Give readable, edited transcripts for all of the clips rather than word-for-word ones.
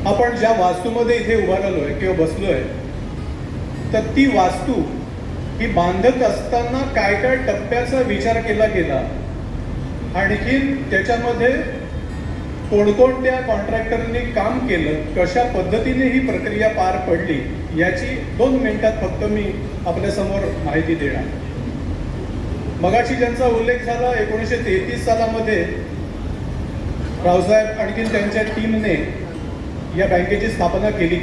आपण ज्या वास्तूमध्ये इथे उभा राहिलोय किंवा बसलोय, तर ती वास्तू ही बांधत असताना काय काय टप्प्याचा विचार केला गेला, आणखीन त्याच्यामध्ये कोणकोणत्या कॉन्ट्रॅक्टरनी काम केलं, कशा पद्धतीने ही प्रक्रिया पार पडली, याची 2 मिनिटात फक्त मी आपल्यासमोर माहिती देणार. मगाशी ज्यांचा उल्लेख झाला, 1933 सालामध्ये रावसाहेब आणखीन त्यांच्या टीमने या बँकेची स्थापना केली.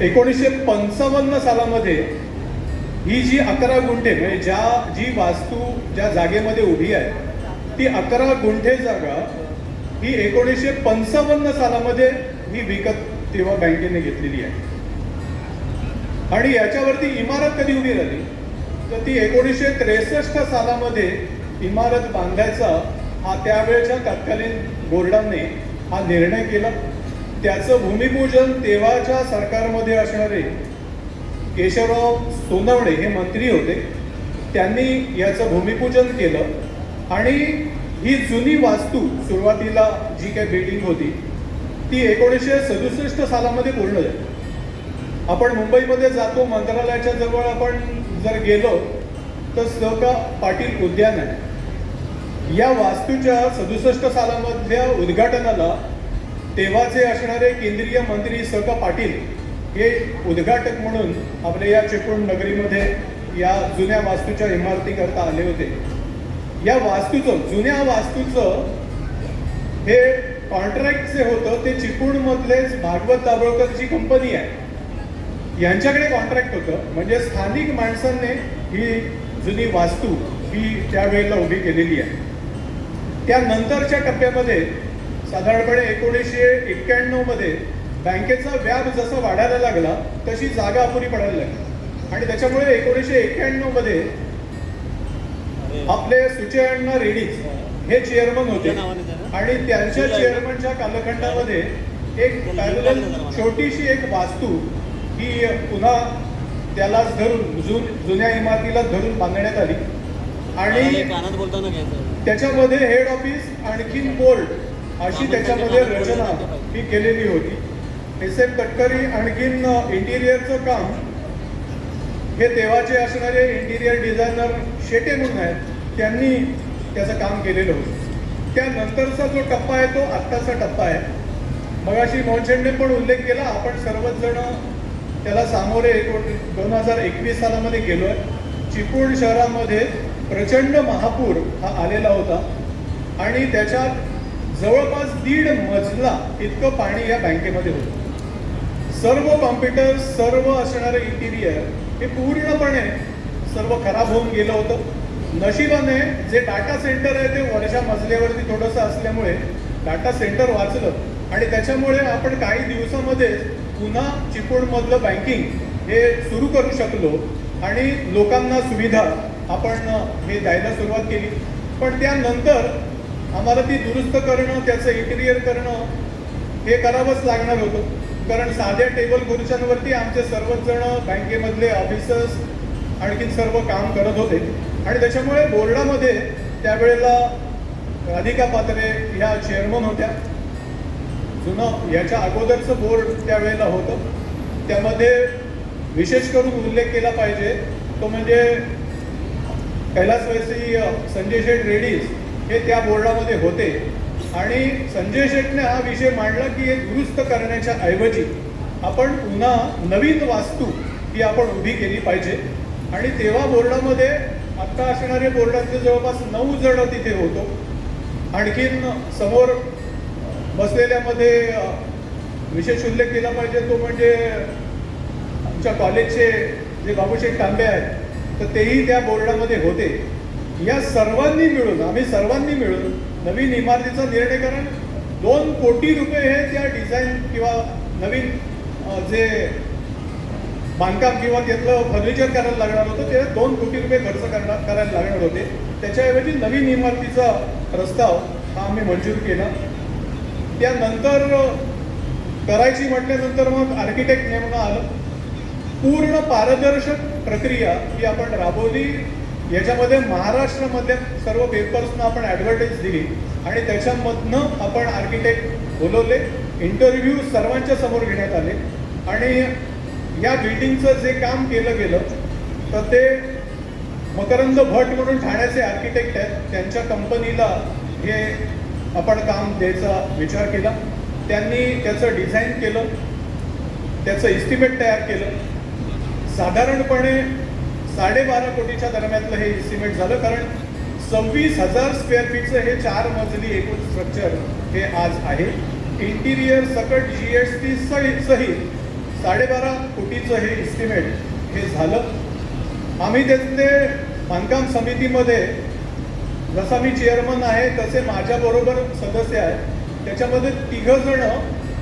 1955 सालामध्ये ही जी 11 गुंठे म्हणजे जी वास्तू ज्या जागेमध्ये उभी आहे, ती 11 गुंठे जागा ही 1955 सालामध्ये ही विकत तेव्हा बँकेने घेतलेली आहे. आणि याच्यावरती इमारत कधी उभी राहिली, तर ती 1963 सालामध्ये इमारत बांधायचा हा त्यावेळेच्या तत्कालीन बोर्डाने हा निर्णय केला. त्याचं भूमिपूजन तेव्हाच्या सरकारमध्ये असणारे केशवराव सोनवणे हे मंत्री होते, त्यांनी याचं भूमिपूजन केलं. आणि ही जुनी वास्तू सुरुवातीला जी काही बिल्डिंग होती ती 1967 सालामध्ये पूर्ण झाली. आपण मुंबईमध्ये जातो, मंत्रालयाच्या जवळ आपण जर गेलो तर स.क. पाटील उद्यान आहे. या वास्तूच्या 67 सालामधल्या उद्घाटनाला तेव्हाचे असणारे केंद्रीय मंत्री स.क. पाटील हे उद्घाटक म्हणून आपल्या या चिपळूण नगरीमध्ये या जुन्या वास्तूच्या इमारतीकरता आले होते. या वास्तूचं, जुन्या वास्तूचं हे कॉन्ट्रॅक्ट जे होतं ते चिपळूणमधलेच भागवत दाभोळकर जी कंपनी आहे यांच्याकडे कॉन्ट्रॅक्ट होतं. म्हणजे स्थानिक माणसांनी ही जुनी वास्तू ही त्यावेळेला उभी केलेली आहे. त्यानंतरच्या टप्प्यामध्ये साधारणपणे 1991 मध्ये बँकेचा व्याप जसा वाढायला लागला तशी जागा अपुरी पडायला लागली. आणि त्याच्यामुळे 1991 मध्ये आपले सुचेअण्णा रेड्डीज हे चेअरमन होते आणि त्यांच्या चेअरमनच्या कालखंडामध्ये एक पॅरलल छोटीशी एक वास्तू ही पुन्हा त्यालाच धरून जुन्या इमारतीला धरून बांधण्यात आली. आणि त्याच्यामध्ये हेड ऑफिस आणखीन बोर्ड अशी त्याच्यामध्ये रचना ही केलेली होती. एस.एम. तटकरी आणखीन इंटिरियरचं काम हे तेव्हाचे असणारे इंटिरियर डिझायनर शेटे म्हणून आहेत, त्यांनी त्याचं काम केलेलं होतं. त्यानंतरचा जो टप्पा आहे तो आत्ताचा टप्पा आहे. मगाशी मोहनचंदने पण उल्लेख केला, आपण सर्वच जण त्याला सामोरे 2021 सालामध्ये गेलो आहे. चिपळूण शहरामध्ये प्रचंड महापूर हा आलेला होता आणि त्याच्यात जवळपास 1.5 मजला इतकं पाणी या बँकेमध्ये होतं. सर्व कॉम्प्युटर, सर्व असणारे इंटिरियर हे पूर्णपणे सर्व खराब होऊन गेलं होतं. नशिबाने जे डाटा सेंटर आहे ते वरच्या मजल्यावरती थोडंसं असल्यामुळे डाटा सेंटर वाचलं आणि त्याच्यामुळे आपण काही दिवसामध्ये पुन्हा चिपळूणमधलं बँकिंग हे सुरू करू शकलो आणि लोकांना सुविधा आपण हे द्यायला सुरुवात केली. पण त्यानंतर आम्हाला ती दुरुस्त करणं, त्याचं इंटिरियर करणं हे करावंच लागणार होतं. कारण साध्या टेबल खुर्च्यांवरती आमचे सर्वच जण बँकेमधले ऑफिसर्स आणखीन सर्व काम करत होते. आणि त्याच्यामुळे बोर्डामध्ये त्यावेळेला राधिका पात्रे ह्या चेअरमन होत्या. जुनं याच्या अगोदरचं बोर्ड त्यावेळेला होतं, त्यामध्ये विशेष करून उल्लेख केला पाहिजे तो म्हणजे कैलासवासी संजय शेठ रेड्डीज हे त्या बोर्डामध्ये होते. आणि संजय शेठने हा विषय मांडला की हे दुरुस्त करण्याच्या ऐवजी आपण पुन्हा नवीन वास्तू ही आपण उभी केली पाहिजे. आणि तेव्हा बोर्डामध्ये आत्ता असणारे बोर्डाचे जवळपास 9 जण तिथे होतो. आणखीन समोर बसलेल्यामध्ये विशेष उल्लेख केला पाहिजे तो म्हणजे आमच्या कॉलेजचे जे बाबूशेठ तांबे आहेत, तर तेही त्या बोर्डामध्ये होते. या सर्वांनी मिळून, आम्ही सर्वांनी मिळून नवीन इमारतीचा निर्णय, कारण 2 कोटी रुपये हे त्या डिझाईन किंवा नवीन जे बांधकाम किंवा त्यातलं फर्निचर करायला लागणार होतं ते 2 कोटी रुपये खर्च करायला लागणार होते. त्याच्याऐवजी नवीन इमारतीचा प्रस्ताव हा आम्ही मंजूर केला. त्यानंतर करायची म्हटल्यानंतर मग आर्किटेक्ट नेमणं आलं. पूर्ण पारदर्शक प्रक्रिया ही आपण राबवली. याच्यामध्ये महाराष्ट्रामध्ये सर्व पेपर्सना आपण ॲडव्हर्टाईज दिली आणि त्याच्यामधनं आपण आर्किटेक्ट बोलवले, इंटरव्ह्यू सर्वांच्या समोर घेण्यात आले आणि या बिल्डिंगचं जे काम केलं गेलं तर ते मकरंद भट म्हणून ठाण्याचे आर्किटेक्ट आहेत, त्यांच्या कंपनीला हे आपण काम द्यायचा विचार केला. त्यांनी त्याचं डिझाईन केलं, त्याचं इस्टिमेट तयार केलं. साधारणपणे 12.5 कोटीच्या दरम्यानलं हे इस्टिमेट झालं, कारण 26,000 स्क्वेअर फीटचं हे 4 मजली एकूण स्ट्रक्चर हे आज आहे. इंटिरियर सकट GST सहित 12.5 कोटीचं हे इस्टिमेट हे झालं. आम्ही त्यातले बांधकाम समितीमध्ये, जसा मी चेअरमन आहे तसे माझ्याबरोबर सदस्य आहेत, त्याच्यामध्ये 3 जण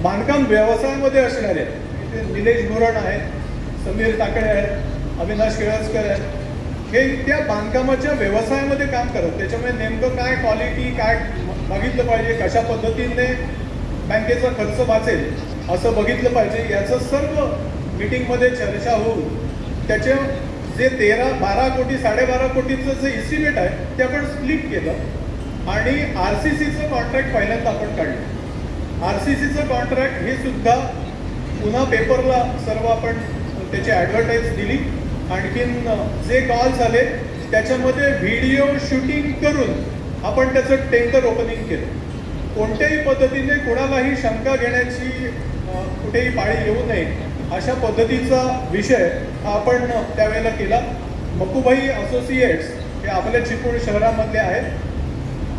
बांधकाम व्यवसायामध्ये असणारे आहेत. निलेश धोरण आहेत, समीर टाकळे आहेत, अविनाश केळसकर आहेत. हे त्या बांधकामाच्या व्यवसायामध्ये काम करत, त्याच्यामुळे नेमकं काय क्वालिटी काय बघितलं पाहिजे, कशा पद्धतीने बँकेचा खर्च वाचेल असं बघितलं पाहिजे, याचं सर्व मीटिंगमध्ये चर्चा होऊन त्याचे जे 12 कोटी 12.5 कोटीचं जे इस्टिमेट आहे ते आपण स्प्लिट केलं आणि RCCचं कॉन्ट्रॅक्ट पहिल्यांदा आपण काढलं. RCCचं कॉन्ट्रॅक्ट हे सुद्धा पुन्हा पेपरला सर्व आपण त्याची ॲडव्हर्टाईज दिली. आणखीन जे कॉल्स आले त्याच्यामध्ये व्हिडिओ शूटिंग करून आपण त्याचं टेंडर ओपनिंग केलं. कोणत्याही पद्धतीने कोणालाही शंका घेण्याची कुठेही पाळी येऊ नये अशा पद्धतीचा विषय आपण त्यावेळेला केला. मकुभाई असोसिएट्स हे आपल्या चिपळूण शहरामधले आहेत.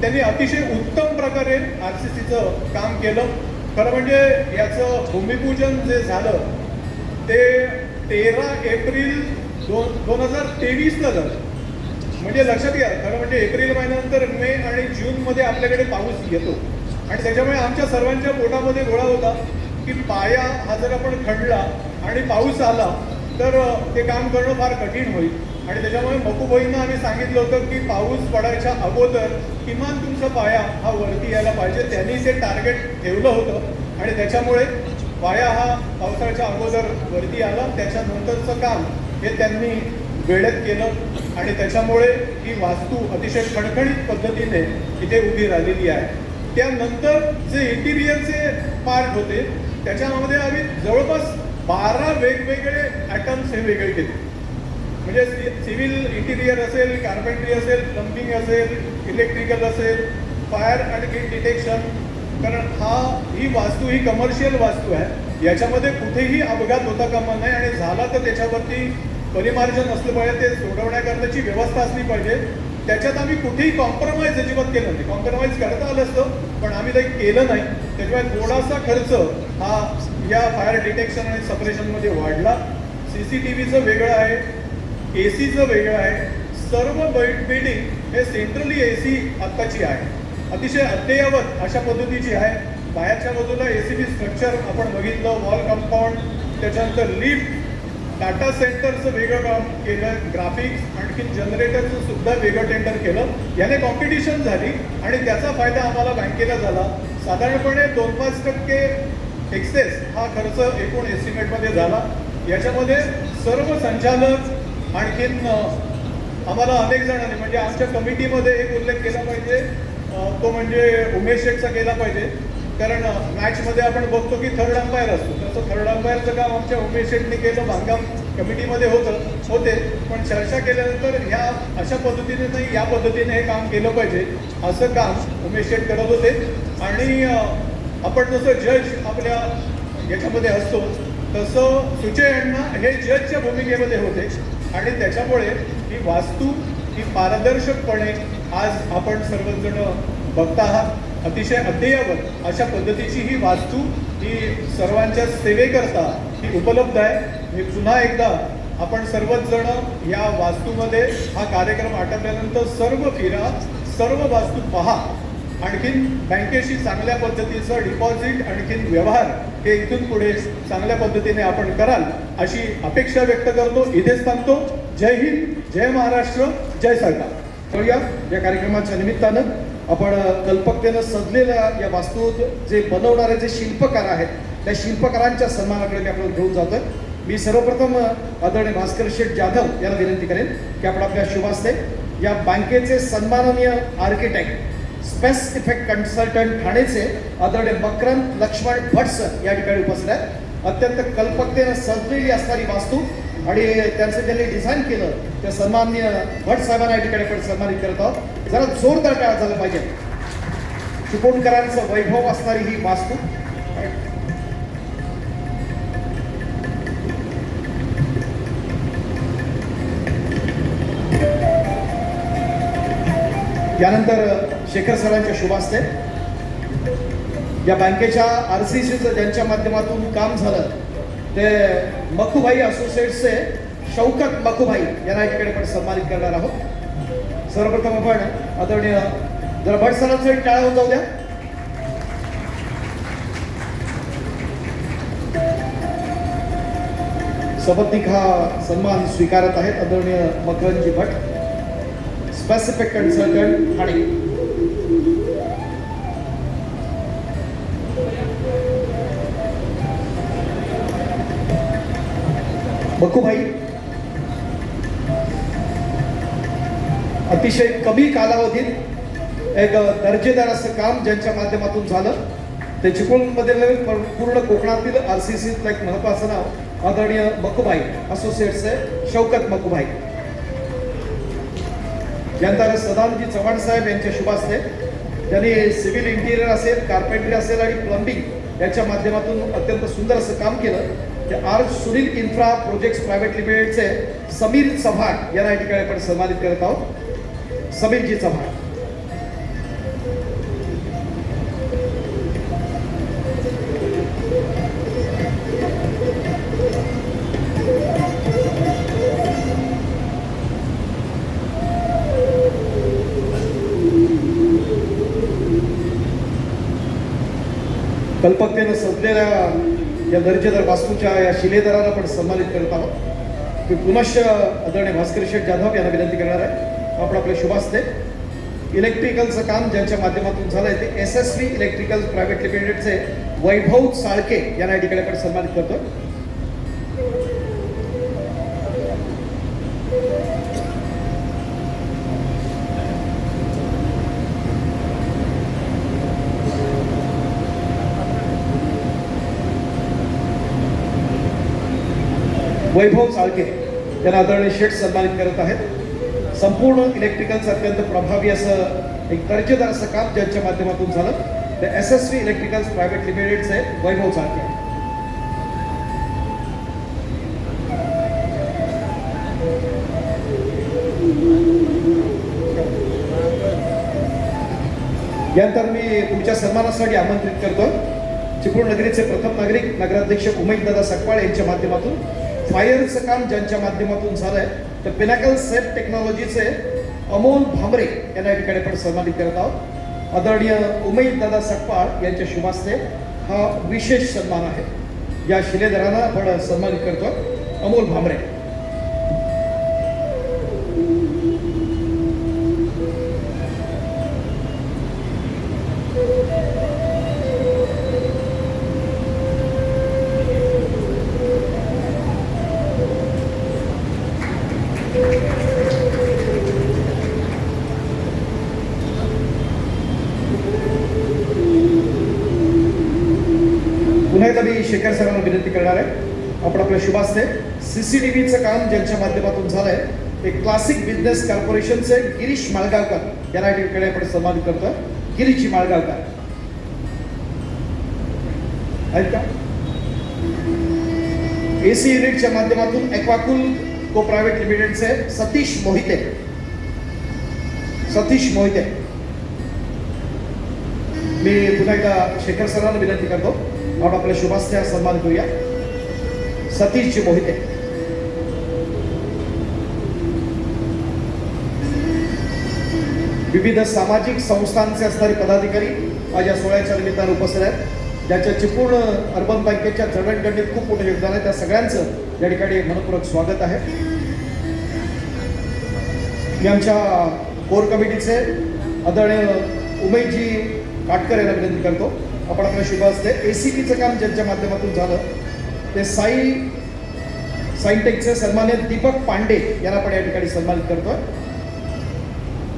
त्यांनी अतिशय उत्तम प्रकारे RCCचं काम केलं. खरं म्हणजे याचं भूमिपूजन जे झालं ते 13 एप्रिल 2023ला झालं. म्हणजे लक्षात घ्या, खरं म्हणजे एप्रिल महिन्यानंतर मे आणि जूनमध्ये आपल्याकडे पाऊस येतो आणि त्याच्यामुळे आमच्या सर्वांच्या पोटामध्ये गोळा होता की पाया हा जर आपण खणला आणि पाऊस आला तर ते काम करणं फार कठीण होईल. आणि त्याच्यामुळे मकुबाईंना आम्ही सांगितलं होतं की पाऊस पडायच्या अगोदर किमान तुमचा पाया हा वरती यायला पाहिजे. त्यांनी ते टार्गेट ठेवलं होतं आणि त्याच्यामुळे पाया हा पावसाळ्याच्या अगोदर वरती आला. त्याच्यानंतरचं काम हे त्यांनी वेळेत केलं आणि त्याच्यामुळे ही वास्तू अतिशय खणखणीत पद्धतीने इथे उभी राहिलेली आहे. त्यानंतर जे इंटिरियरचे पार्ट होते त्याच्यामध्ये आम्ही जवळपास 12 वेगवेगळे ॲटम्स हे वेगळे केले. म्हणजे सिव्हिल इंटिरियर असेल, कार्पेंट्री असेल, प्लंबिंग असेल, इलेक्ट्रिकल असेल, फायर आणि डिटेक्शन. कारण ही वास्तू ही कमर्शियल वास्तू आहे, याच्यामध्ये कुठेही अपघात होता कामा नये आणि झाला तर त्याच्यावरती परिमार्जन असलं पाहिजे, ते सोडवण्याकरताची व्यवस्था असली पाहिजे. त्याच्यात आम्ही कुठेही कॉम्प्रोमाइज अजिबात केलं नाही. कॉम्प्रोमाइज करता आलं असतं पण आम्ही काही केलं नाही. त्याच्यामुळे थोडासा खर्च हा या फायर डिटेक्शन आणि सपरेशनमध्ये वाढला. CCTVचं वेगळं आहे, ACचं वेगळं आहे. सर्व बिल्डिंग हे सेंट्रली AC आत्ताची आहे, अतिशय अद्ययावत अशा पद्धतीची आहे. बाहेरच्या बाजूला ACB स्ट्रक्चर आपण बघितलं, वॉल कंपाऊंड, त्याच्यानंतर लिफ्ट, डाटा सेंटरचं वेगळं काम केलं, ग्राफिक्स आणखीन जनरेटरचं सुद्धा वेगळं टेंडर केलं. याने कॉम्पिटिशन झाली आणि त्याचा फायदा आम्हाला बँकेला झाला. साधारणपणे 2-5% एक्सेस हा खर्च एकूण एस्टिमेटमध्ये झाला. याच्यामध्ये सर्व संचालक आणखीन आम्हाला अनेक जणांनी, म्हणजे आमच्या कमिटीमध्ये एक उल्लेख केला पाहिजे, तो म्हणजे उमेश शेखचा केला पाहिजे. कारण मॅचमध्ये आपण बघतो की थर्ड अंपायर असतो, तसं थर्ड अंपायरचं काम आमच्या उमेश शेखने केलं. बांधकाम कमिटीमध्ये होते पण चर्चा केल्यानंतर ह्या अशा पद्धतीने नाही, या पद्धतीने हे काम केलं पाहिजे असं काम उमेश शेख करत होते. आणि आपण जसं जज आपल्या याच्यामध्ये असतो तसं सुचे अण्णा हे जजच्या भूमिकेमध्ये होते आणि त्याच्यामुळे ही वास्तू ही पारदर्शकपणे आज आपण सर्वजण बघता आहात. अतिशय अद्ययावत अशा पद्धतीची ही वास्तू ही सर्वांच्या सेवेकरता ही उपलब्ध आहे. मी पुन्हा एकदा आपण सर्वच जण या वास्तूमध्ये हा कार्यक्रम आटपल्यानंतर सर्व फिरा, सर्व वास्तू पहा. आणखीन बँकेशी चांगल्या पद्धतीचं डिपॉझिट आणखीन व्यवहार हे इथून पुढे चांगल्या पद्धतीने आपण कराल अशी अपेक्षा व्यक्त करतो. इथेच थांबतो. जय हिंद, जय महाराष्ट्र, जय सरकार. या कार्यक्रमाच्या निमित्तानं आपण कल्पकतेनं सजलेल्या या वास्तूत जे बनवणारे जे शिल्पकार आहेत त्या शिल्पकारांच्या सन्मानाकडे मी आपल्याला घेऊन जातोय. मी सर्वप्रथम आदरणीय भास्कर शेठ जाधव यांना विनंती करेन की आपण आपल्या शुभास्ते या बँकेचे सन्माननीय आर्किटेक्ट स्पेस इफेक्ट कन्सल्टंट ठाणेचे आदरणीय मकरंद लक्ष्मण भट सर या ठिकाणी उपस्थित आहेत. अत्यंत कल्पकतेनं सजलेली असणारी वास्तू आणि त्यांचं ज्यांनी डिझाईन केलं त्या सन्माननीय भट साहेबांना या ठिकाणी आपण सन्मानित करत आहोत. जरा जोरदार टाळ्या झालं पाहिजे. चिपळूणकरांचं वैभव असणारी ही वास्तू यानंतर शेखर सरांच्या शुभ हस्ते या बँकेच्या RCCचं ज्यांच्या माध्यमातून काम झालं ते मखुभाई असोसिएट्सचे शौकत मखुभाई यांना या ठिकाणी आपण सन्मानित करणार आहोत. सर्वप्रथम आपण आदरणीय जरा भट सरांचं टाळा होऊन जाऊ द्या. सबंधिक हा सन्मान स्वीकारत आहेत आदरणीय मकरंदजी भट, स्पेसिफिक कन्सल्टंट ठाणे. मखुभाई अतिशय कमी कालावधीत एक दर्जेदार असं काम ज्यांच्या माध्यमातून झालं ते चिपळूणमधील पूर्ण कोकणातील RCCतलं एक महत्वाचं नाव आदरणीय मखुभाई असोसिएट्सचे शौकत मखुभाई. यानंतर सदानजी चव्हाण साहेब यांच्या शुभ हस्ते त्यांनी सिव्हिल इंटिरियर असेल, कार्पेंट्री असेल आणि प्लंबिंग याच्या माध्यमातून अत्यंत सुंदर असं काम केलं. ते सुनील इन्फ्रा प्रोजेक्ट्स प्रायव्हेट लिमिटेडचे समीर चव्हाण यांना या ठिकाणी आपण सन्मानित करत आहोत. समीरजी चव्हाण. कल्पकतेनं सजलेल्या या दर्जेदार वास्तूच्या या शिलेदाराला आपण सन्मानित करत आहोत. मी पुनश्च आदरणीय भास्कर शेठ जाधव यांना विनंती करणार आहे आपण आपल्या शुभ हस्ते इलेक्ट्रिकलचं काम ज्यांच्या माध्यमातून झालंय ते SSV इलेक्ट्रिकल प्रायव्हेट लिमिटेडचे वैभव साळके यांना या ठिकाणी आपण सन्मानित करतो. वैभव साळके यांना आदरणीय शेठ सन्मानित करत आहेत. संपूर्ण इलेक्ट्रिकलचं अत्यंत प्रभावी असं एक दर्जेदार असं काम ज्यांच्या माध्यमातून झालं ते SSV इलेक्ट्रिकल्स प्रायव्हेट लिमिटेडचे वैभव साळके. यानंतर मी तुमच्या सन्मानासाठी आमंत्रित करतो चिपळूण नगरीचे प्रथम नागरिक नगराध्यक्ष उमेशदादा सकपाळ यांच्या माध्यमातून फायरचं काम ज्यांच्या माध्यमातून झालंय तर पिनाकल सेफ टेक्नॉलॉजीचे अमोल भामरे यांना या ठिकाणी आपण सन्मानित करत आहोत. आदरणीय उमेशदादा सकपाळ यांच्या शुभ हस्ते हा विशेष सन्मान आहे. या शिलेदारांना आपण सन्मानित करतो अमोल भामरे. पुन्हा एकदा मी शेखर सरांना विनंती करणार आहे आपण आपल्या शुभ हस्ते CCTVचं काम ज्यांच्या माध्यमातून झालंय ते क्लासिक बिझनेस कॉर्पोरेशनचे गिरीश माळगावकर यांना या ठिकाणी आपण सन्मानित करतो. गिरीशजी माळगावकर आहेत का? AC युनिटच्या माध्यमातून एक्वाकूल को प्रायव्हेट लिमिटेडचे सतीश मोहिते. सतीश मोहिते. मी पुन्हा एकदा शेखर सरांना विनंती करतो आपण आपल्या शुभ हस्ते सन्मान करूया. सतीशजी मोहिते. विविध सामाजिक संस्थांचे असणारे पदाधिकारी आज या सोहळ्याच्या निमित्तानं उपस्थित आहेत ज्यांच्या चिपळूण अर्बन बँकेच्या जडणघडणीत खूप मोठं योगदान आहे. त्या सगळ्यांचं या ठिकाणी मनपूर्वक स्वागत आहे. मी आमच्या कोर कमिटीचे आदरणीय उमेशजी काटकर यांना विनंती करतो आपण आपल्या शुभ हस्ते ACPचं काम ज्यांच्या माध्यमातून झालं ते साईनटेकचे सन्मान्य दीपक पांडे यांना आपण या ठिकाणी सन्मानित करतोय.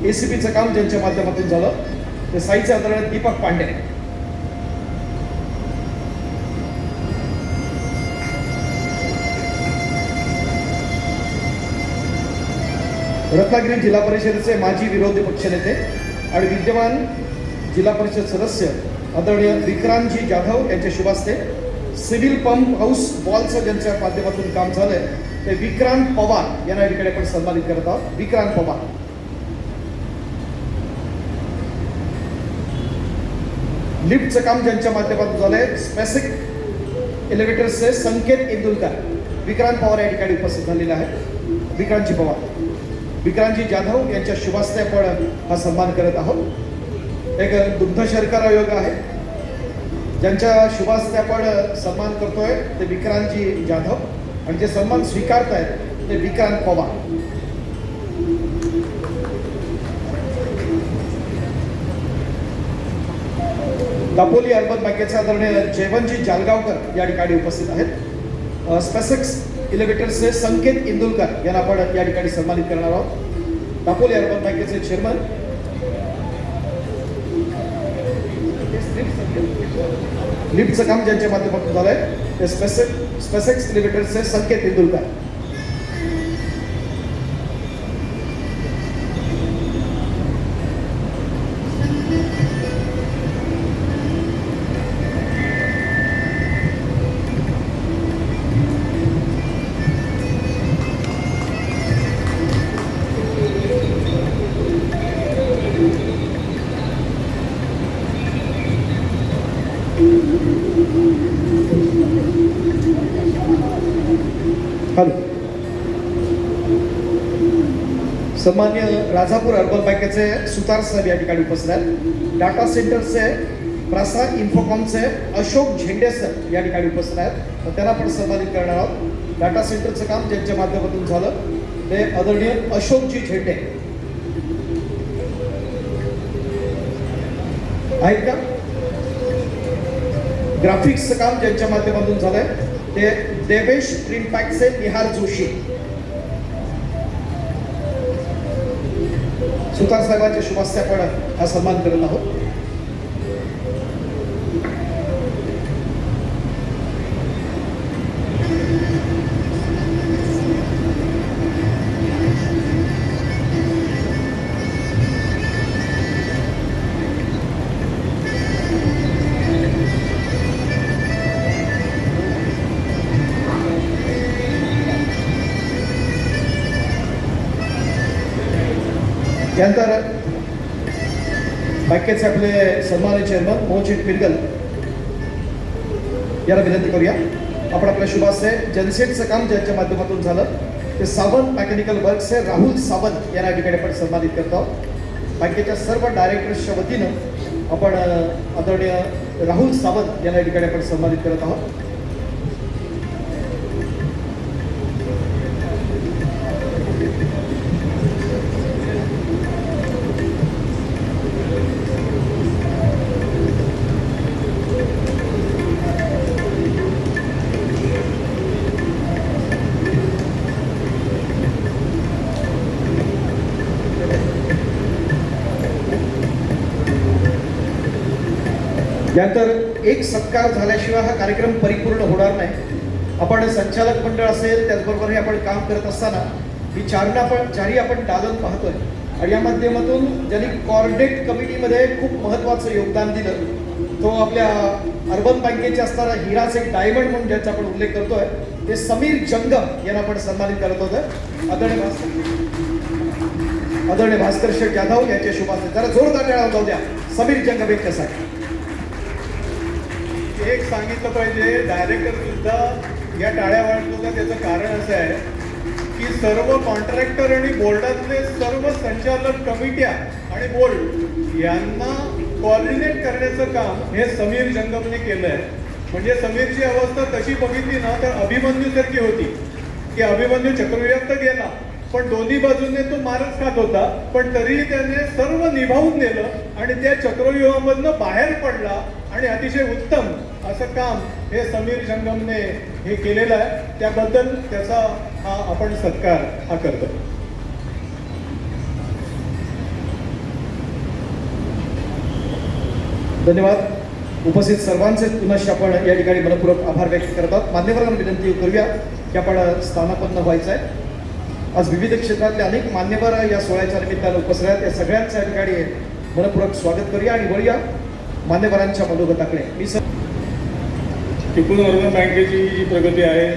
ACPचं काम ज्यांच्या माध्यमातून झालं ते साईचे आदरणीय दीपक पांडे. रत्नागिरी जिल्हा परिषदेचे माजी विरोधी पक्षनेते आणि विद्यमान जिल्हा परिषद सदस्य आदरणीय विक्रांतजी जाधव यांच्या शुभ हस्ते सिव्हिल पंप हाऊस बॉलचं ज्यांच्या माध्यमातून काम झालंय ते विक्रांत पवार यांना इकडे आपण सन्मानित करत आहोत. विक्रांत पवार. लिफ्टचं काम ज्यांच्या माध्यमातून झालंय स्पेसिक एलिव्हेटर्सचे संकेत इंदुलकर. विक्रांत पवार या ठिकाणी उपस्थित झालेला आहे. विक्रांतजी पवार. विक्रांतजी जाधव यांच्या शुभ हस्ते आपण हा सन्मान करत आहोत. एक दुग्ध शर्करा आयोग आहे ज्यांच्या शुभ हस्ते आपण सन्मान करतोय ते विक्रांतजी जाधव आणि जे सन्मान स्वीकारत आहेत ते विक्रांत पवार. दापोली अर्बन बँकेचे आदरणीय जयवंतजी जालगावकर या ठिकाणी उपस्थित आहेत. स्पेसिक्स एलिव्हेटर्सचे संकेत इंदुलकर यांना आपण या ठिकाणी सन्मानित करणार आहोत. दापोली अर्बन बँकेचे चेअरमन. लिफ्टचं काम ज्यांच्या माध्यमातून झालंय ते स्पेसिक्स एलिव्हेटर्सचे संकेत इंदुलकर. सन्मान्य राजापूर अर्बन बँकेचे सुतार साहेब या ठिकाणी उपस्थित आहेत. डाटा सेंटरचे प्रासा इन्फोकॉमचे अशोक झेंडे सर या ठिकाणी उपस्थित आहेत. तर त्यांना आपण सन्मानित करणार आहोत. डाटा सेंटरचं काम ज्यांच्या माध्यमातून झालं ते आदरणीय अशोकजी झेंडे आहेत का. ग्राफिक्सचं काम ज्यांच्या माध्यमातून झालंय ते देवेश प्रिंट पॅकचे निहार जोशी. सुतार साहेबांच्या शुभ हस्ते आपण हा सन्मान करत आहोत. यानंतर बँकेचे आपले सन्मानित चेअरमन मोहजित पिरगल याला विनंती करूया. आपण आपल्या शुभ हस्ते जनसेटचं काम ज्यांच्या माध्यमातून झालं ते सावंत मेकॅनिकल वर्क्सचे राहुल सावंत यांना ठिकाणी आपण सन्मानित करतो आहोत. बँकेच्या सर्व डायरेक्टर्सच्या वतीनं आपण आदरणीय राहुल सावंत यांना ठिकाणी आपण सन्मानित करत आहोत. यानंतर एक सत्कार झाल्याशिवाय हा कार्यक्रम परिपूर्ण होणार नाही. आपण संचालक मंडळ असेल त्याचबरोबर हे आपण काम करत असताना ही चारही आपण दालन पाहतोय आणि या माध्यमातून ज्यांनी कॉर्डिनेट कमिटीमध्ये खूप महत्त्वाचं योगदान दिलं तो आपल्या अर्बन बँकेचे असणारा हिराच एक डायमंड म्हणून ज्याचा आपण उल्लेख करतोय ते समीर जंगम यांना आपण सन्मानित करत होतो. आदरणीय भास्कर शेठ जाधव यांच्या शुभ हस्ते जरा जोरदार टाळ्या जाऊ द्या समीर जंगम यांच्यासाठी. एक सांगितलं पाहिजे डायरेक्टर सुद्धा या टाळ्या वाजवतात. त्याचं कारण असं आहे की सर्व कॉन्ट्रॅक्टर आणि बोर्डातले सर्व संचालक कमिट्या आणि बोर्ड यांना कोऑर्डिनेट करण्याचं काम हे समीर जंगमने केलं आहे. म्हणजे समीरची अवस्था तशी बघितली ना तर अभिमन्यूसारखी होती की अभिमन्यू चक्रव्यूहात तर गेला पण दोन्ही बाजूने तो मारच खात होता पण तरीही त्याने सर्व निभावून नेलं आणि त्या चक्रव्यूहामधनं बाहेर पडला आणि अतिशय उत्तम असं काम हे समीर जंगमने हे केलेलं आहे. त्याबद्दल त्याचा हा आपण सत्कार हा करतो. धन्यवाद. उपस्थित सर्वांचे पुनश्च आपण या ठिकाणी मनपूर्वक आभार व्यक्त करत आहोत. मान्यवरांना विनंती करूया की आपण स्थानापन्न व्हायचं आहे. आज विविध क्षेत्रातले अनेक मान्यवर या सोहळ्याच्या निमित्तानं उपस्थित आहेत. या सगळ्यांचं या ठिकाणी मनपूर्वक स्वागत करूया आणि वळूया मान्यवरांच्या मनोगताकडे. मी चिपळूण अर्बन बँकेची जी प्रगती आहे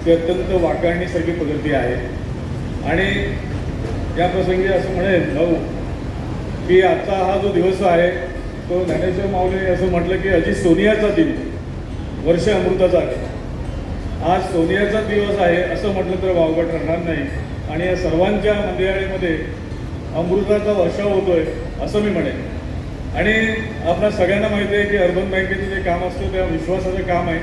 ती अत्यंत वाखाणणीसारखी प्रगती आहे. आणि या प्रसंगी असं म्हणेन भाऊ की आजचा हा जो दिवस आहे तो ज्ञानेश्वर माऊली असं म्हटलं की अजी सोनियाचा दिन, वर्ष अमृताचा आहे. आज सोनियाचा दिवस आहे असं म्हटलं तर वावगं ठरणार नाही. आणि या सर्वांच्या मंदिरामध्ये अमृताचा वर्षाव होतोय असं मी म्हणेन. आणि आपल्या सगळ्यांना माहिती आहे की अर्बन बँकेचं जे काम असतं ते विश्वासाचं काम आहे.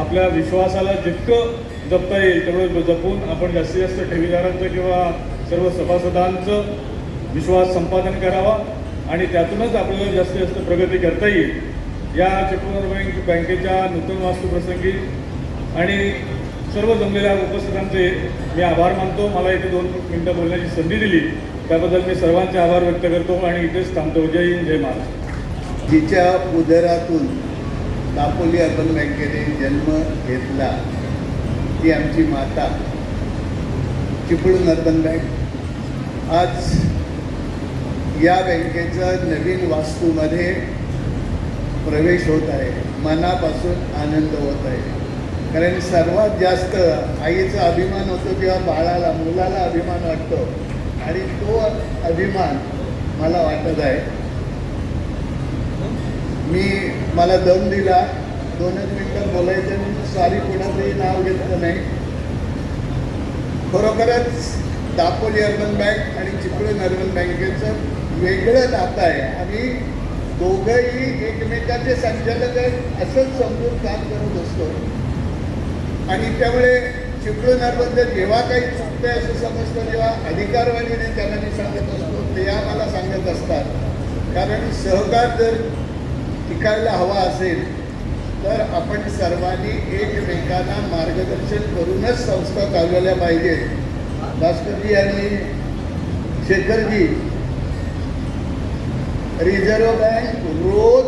आपल्या विश्वासाला जितकं जपता येईल तेवढं जपून आपण जास्तीत जास्त ठेवीदारांचं किंवा सर्व सभासदांचं विश्वास संपादन करावा आणि त्यातूनच आपल्याला जास्तीत जास्त प्रगती करता येईल. या चिपळूण बँकेच्या नूतन वास्तूप्रसंगी आणि सर्व जमलेल्या उपस्थितांचे मी आभार मानतो. मला इथे 2 मिनिटं बोलण्याची संधी दिली त्याबद्दल मी सर्वांचे आभार व्यक्त करतो आणि इथेच थांबतो. जय हिंद, जय महाराष्ट्र. जिच्या उदरातून दापोली अर्बन बँकेने जन्म घेतला ती आमची माता चिपळूण अर्बन बँक आज या बँकेचं नवीन वास्तूमध्ये प्रवेश होत आहे. मनापासून आनंद होत आहे. कारण सर्वात जास्त आईचा अभिमान होतो किंवा बाळाला मुलाला अभिमान वाटतो आणि तो अभिमान मला वाटत आहे. मला दम दिला 2च मिनिटं बोलायचं म्हणून सॉरी कोणाचंही नाव घेतलं नाही. खरोखरच दापोली अर्बन बँक आणि चिपळूण अर्बन बँकेचं वेगळं नातं आहे. आम्ही दोघंही एकमेकाचे संचालक आहेत असंच समजून काम करत असतो. आणि त्यामुळे चिपळूण अर्बन जेव्हा काही चुकतं असं समजतं तेव्हा अधिकारवाणीने त्यांना मी सांगत असतो ते आम्हाला सांगत असतात. कारण सहकार जर टिकायला हवा असेल तर आपण सर्वांनी एकमेकांना मार्गदर्शन करूनच संस्था चालवल्या पाहिजेत. भास्करजी आणि शेखरजी, रिझर्व्ह बँक रोज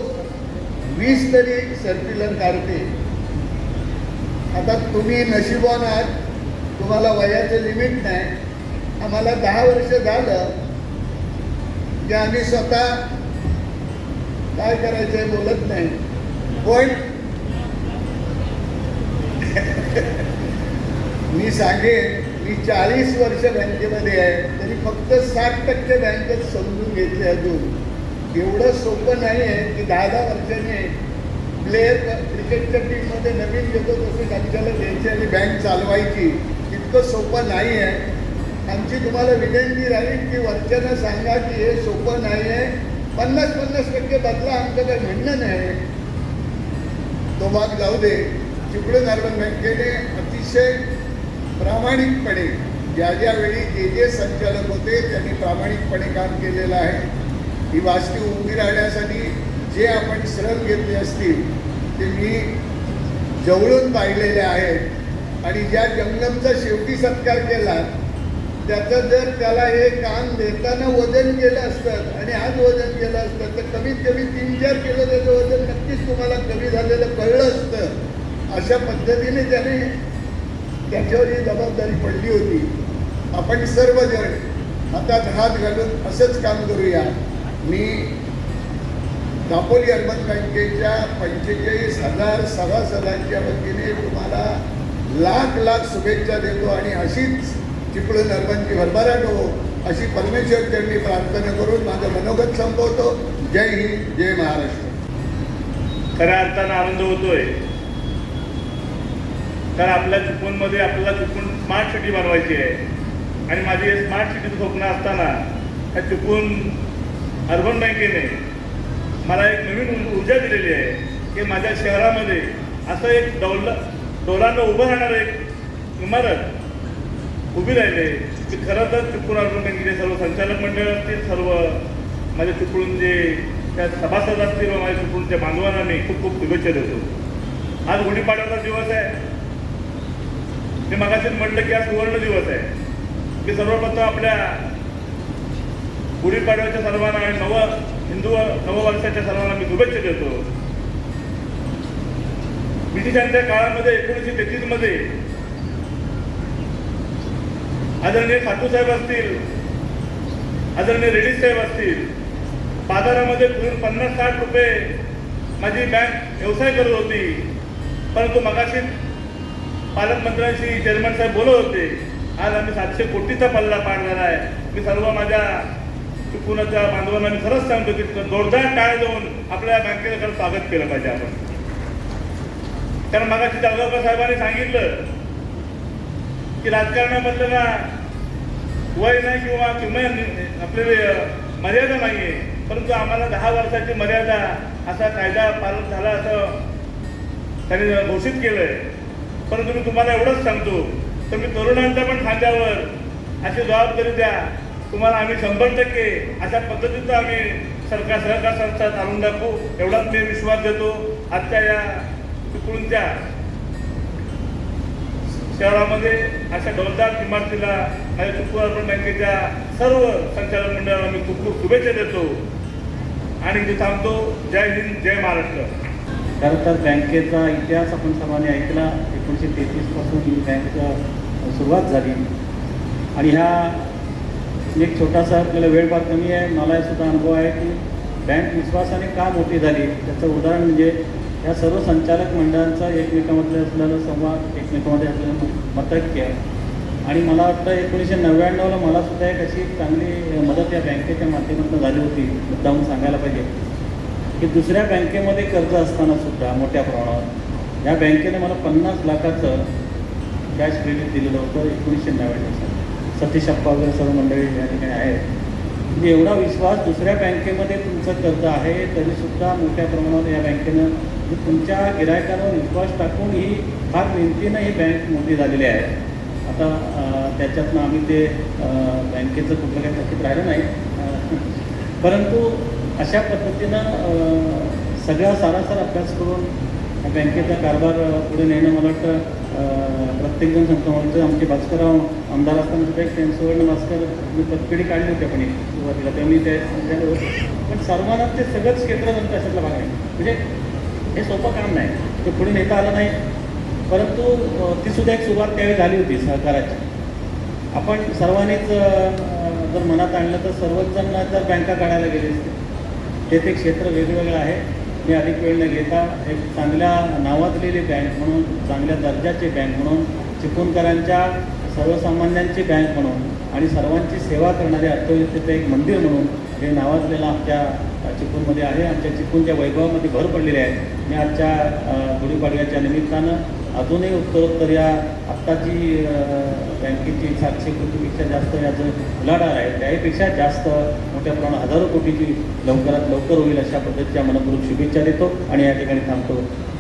20 तरी सर्क्युलर काढते. आता तुम्ही नशिबवान आहात, तुम्हाला वयाचं लिमिट नाही. आम्हाला 10 वर्ष झालं की आम्ही स्वतः काय करायचंय बोलत नाही. पण मी सांगेन मी 40 वर्ष बँकेमध्ये आहे तरी फक्त 60% बँकेत समजून घेतले. अजून एवढं सोपं नाही आहे की 10 वर्षांनी प्लेयर क्रिकेटच्या टीममध्ये नवीन घेतो तसे संचालक घ्यायचे आणि बँक चालवायची. इतकं सोपं नाही आहे. आमची तुम्हाला विनंती राहील की वरच्यानं सांगा की हे सोपं नाही आहे. 50% बदला आमचं काही म्हणणं नाही. तो भाग जाऊ दे. चिपळूण अर्बन बँकेने अतिशय प्रामाणिकपणे ज्या वेळी जे संचालक होते त्यांनी प्रामाणिकपणे काम केलेलं आहे. ही वास्तू उभी राहण्यासाठी जे आपण श्रम घेतले असतील ते मी जवळून पाहिलेले आहेत. आणि ज्या जंगमचा शेवटी सत्कार केला त्याचं जर त्याला हे काम देताना वजन केलं असतं आणि आज वजन केलं असतं तर कमीत कमी 3-4 किलो त्याचं वजन नक्कीच तुम्हाला कमी झालेलं कळलं असतं. अशा पद्धतीने त्याने त्याच्यावर ही जबाबदारी पडली होती. आपण सर्वजण हातात हात घालून असंच काम करूया. मी दापोली अर्बन बँकेच्या 45,000 सभासदांच्या वतीने तुम्हाला लाख शुभेच्छा देतो आणि अशीच चिपळूण अर्बनची भरभराट हो अशी परमेश्वर चरणी प्रार्थना करून माझं मनोगत संपवतो. जय हिंद, जय महाराष्ट्र. खऱ्या अर्थानं आनंद होतोय कारण आपल्या चिपळूणमध्ये आपल्याला चिपळूण स्मार्ट सिटी बनवायची आहे. आणि माझी हे स्मार्ट सिटीचं स्वप्न असताना ह्या चिपळूण अर्बन बँकेने मला एक नवीन ऊर्जा दिलेली आहे की माझ्या शहरामध्ये असं एक डौलानं उभं राहणारं एक इमारत उभी राहिली की खरं तर चिपळूण अर्बन बँकेचे सर्व संचालक मंडळ असतील, सर्व माझ्या चिपळूण जे त्या सभासद असतील व माझ्या चिपळूणच्या बांधवांना मी खूप खूप शुभेच्छा देतो. आज गुढीपाडव्याचा दिवस आहे. मी मगाशीच म्हटलं की आज सुवर्ण दिवस आहे की सर्वप्रथम आपल्या गुढीपाडव्याच्या सर्वांना आणि हिंदू नववर्षाच्या सर्वांना मी शुभेच्छा देतो. ब्रिटिशांच्या काळामध्ये 1933 मध्ये आदरणीय खातू साहेब असतील, आदरणीय रेड्डी साहेब असतील, बाजारामध्ये फिरून 50-60 रुपये माझी बँक व्यवसाय करत होती. परंतु मगाशी पालकमंत्र्यांशी चेअरमन साहेब बोलत होते, आज आम्ही 700 कोटीचा पल्ला पाडलेला आहे. मी सर्व माझ्या चिपळूणच्या बांधवांना मी खरंच सांगतो की जोरदार टाळ्या देऊन आपल्या बँकेचं खरं स्वागत केलं पाहिजे आपण. कारण मगाशी जळगावकर साहेबांनी सांगितलं की राजकारणामधलं ना वय नाही किंवा आपले मर्यादा नाही आहे, परंतु आम्हाला 10 वर्षाची मर्यादा असा कायदा पालन झाला असं त्यांनी घोषित केलंय. परंतु मी तुम्हाला एवढंच सांगतो, तुम्ही तरुणांच्या पण खांद्यावर अशी जबाबदारी द्या. तुम्हाला आम्ही 100% अशा पद्धतीचं आम्ही सहकार संस्था चालून दाखवू, एवढाच मी विश्वास देतो. आजच्या या चिपळूणच्या शहरामध्ये अशा डौलदार इमारतीला माझ्या चिपळूण अर्बन बँकेच्या सर्व संचालक मंडळाला मी खूप खूप शुभेच्छा देतो आणि मी सांगतो जय हिंद, जय महाराष्ट्र. खरं तर बँकेचा इतिहास आपण सर्वांनी ऐकला. 1933 पासून ही बँक सुरुवात झाली आणि ह्या एक छोटासा आपल्याला वेळ फार कमी आहे. मला सुद्धा अनुभव आहे की बँक विश्वासाने का मोठी झाली त्याचं उदाहरण म्हणजे या सर्व संचालक मंडळांचा एकमेकांमध्ये असलेला संवाद, एकमेकांमध्ये असलेलं मतैक्य. आणि मला वाटतं 1999ला मला सुद्धा एक अशी चांगली मदत या बँकेच्या माध्यमातून झाली होती. मुद्दाहून सांगायला पाहिजे की दुसऱ्या बँकेमध्ये कर्ज असताना सुद्धा मोठ्या प्रमाणावर या बँकेने मला 50 लाखाचं कॅश क्रेडिट दिलेलं होतं 1999 साली. सतीश अप्पा वगैरे सर्व मंडळी या ठिकाणी आहेत. म्हणजे एवढा विश्वास दुसऱ्या बँकेमध्ये तुमचं कर्ज आहे तरीसुद्धा मोठ्या प्रमाणावर या बँकेनं म्हणजे तुमच्या गिरायकांवर विश्वास टाकून ही फार मेहनतीनं ही बँक मोठी झालेली आहे. आता त्याच्यातनं आम्ही ते बँकेचं कुठलं काही थकीत राहिलं नाही, परंतु अशा पद्धतीनं सगळा सारासार अभ्यास करून बँकेचा कारभार पुढे नेणं मला वाटतं प्रत्येकजण सांगतो. म्हणजे आमचे भास्करराव आमदार असताना सुद्धा एक सुवर्ण भास्कर मी पतपेढी काढली होती आपण सुरुवातीला, तेव्हा मी ते समजायला होतं. पण सर्वांना ते सगळंच क्षेत्र जमतं अशातला भाग आहे. म्हणजे हे सोपं काम नाही, ते पुढे नेता आलं नाही. परंतु ती सुद्धा एक सुरुवात त्यावेळी झाली होती सहकाराची. आपण सर्वांनीच जर मनात आणलं तर सर्वच जण जर बँका काढायला गेले असते. ते क्षेत्र वेगवेगळं आहे. मी अधिक वेळ न घेता एक चांगल्या नावाजलेली बँक म्हणून, चांगल्या दर्जाची बँक म्हणून, चिपळूणकरांच्या सर्वसामान्यांची बँक म्हणून आणि सर्वांची सेवा करणारे अर्थव्यवस्थेचं एक मंदिर म्हणून हे नावाजलेलं आमच्या चिपळूणमध्ये आहे. आमच्या चिपळूणच्या वैभवामध्ये भर पडलेली आहे. मी आजच्या गुढीपाडव्याच्या निमित्तानं अजूनही उत्तरोत्तर या आत्ताची बँकेची 700 कोटीपेक्षा जास्त याचं उलाढाल आहे, त्याहीपेक्षा जास्त मोठ्या प्रमाणात हजारो कोटीची लवकरात लवकर होईल अशा पद्धतीच्या मनपूर्वक शुभेच्छा देतो आणि या ठिकाणी थांबतो.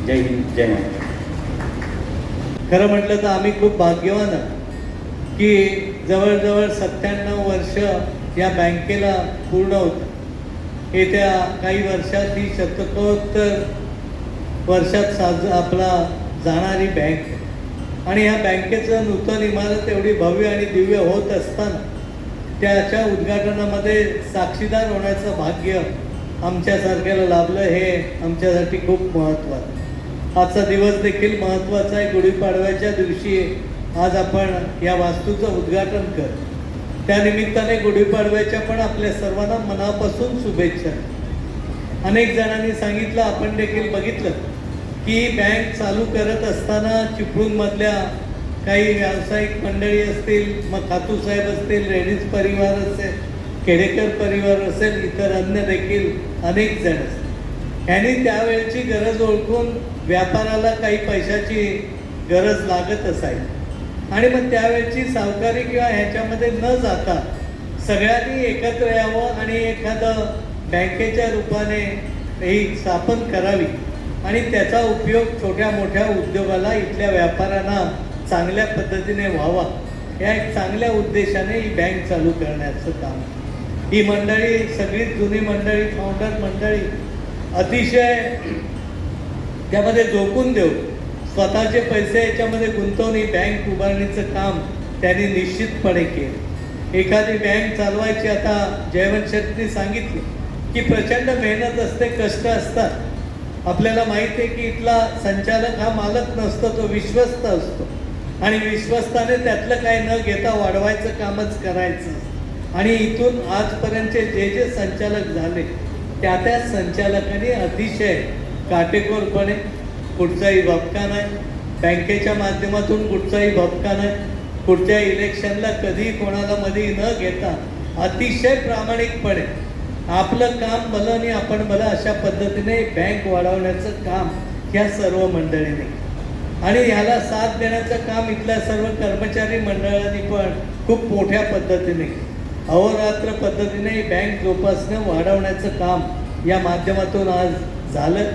जय हिंद, जय महाराष्ट्र. खरं म्हटलं तर आम्ही खूप भाग्यवान आहोत की जवळजवळ 97 वर्ष या बँकेला पूर्ण होतं. येत्या काही वर्षात ही शतकोत्तर वर्षात आपला जाणारी बँक आणि ह्या बँकेचं नूतन इमारत एवढी भव्य आणि दिव्य होत असताना त्याच्या उद्घाटनामध्ये साक्षीदार होण्याचं भाग्य आमच्यासारख्याला लाभलं हे आमच्यासाठी खूप महत्त्वाचं. आजचा दिवस देखील महत्त्वाचा आहे. गुढीपाडव्याच्या दिवशी आज आपण या वास्तूचं उद्घाटन कर. त्यानिमित्ताने गुढीपाडव्याच्या पण आपल्या सर्वांना मनापासून शुभेच्छा. अनेक जणांनी सांगितलं, आपण देखील बघितलं की बँक चालू करत असताना चिपळूणमधल्या काही व्यावसायिक मंडळी असतील, मग खातू साहेब असतील, रेड्डीज परिवार असेल, खेडेकर परिवार असेल, इतर अन्य देखील अनेक जण असतील, यांनी त्यावेळची गरज ओळखून व्यापाराला काही पैशाची गरज लागत असायची आणि मग त्यावेळची सावकारी किंवा ह्याच्यामध्ये न जाता सगळ्यांनी एकत्र यावं आणि एखादं बँकेच्या रूपाने ही स्थापन करावी आणि त्याचा उपयोग छोट्या मोठ्या उद्योगाला, इथल्या व्यापाऱ्यांना चांगल्या पद्धतीने व्हावा या एक चांगल्या उद्देशाने ही बँक चालू करण्याचं काम. ही मंडळी सगळीच जुनी मंडळी, फाउंडर मंडळी अतिशय त्यामध्ये झोकून देऊ स्वतःचे पैसे याच्यामध्ये गुंतवून ही बँक उभारणीचं काम त्यांनी निश्चितपणे केलं. एखादी बँक चालवायची, आता जयवंत शेट्टी सांगितले की प्रचंड मेहनत असते, कष्ट असतात. आपल्याला माहिती आहे की इथला संचालक हा मालक नसतो, तो विश्वस्त असतो आणि विश्वस्ताने त्यातलं काही न घेता वाढवायचं कामच करायचं. आणि इथून आजपर्यंतचे जे जे संचालक झाले त्या संचालकांनी अतिशय काटेकोरपणे कुठचाही भपका नाही, बँकेच्या माध्यमातून कुठचाही भपका नाही, पुढच्या इलेक्शनला कधी कोणाला मध्ये न घेता अतिशय प्रामाणिकपणे आपलं काम भलं आणि आपण भलं अशा पद्धतीने बँक वाढवण्याचं काम ह्या सर्व मंडळींनी आणि ह्याला साथ देण्याचं काम इथल्या सर्व कर्मचारी मंडळांनी पण खूप मोठ्या पद्धतीने अहोरात्र पद्धतीने बँक जोपासणं वाढवण्याचं काम या माध्यमातून आज झालं.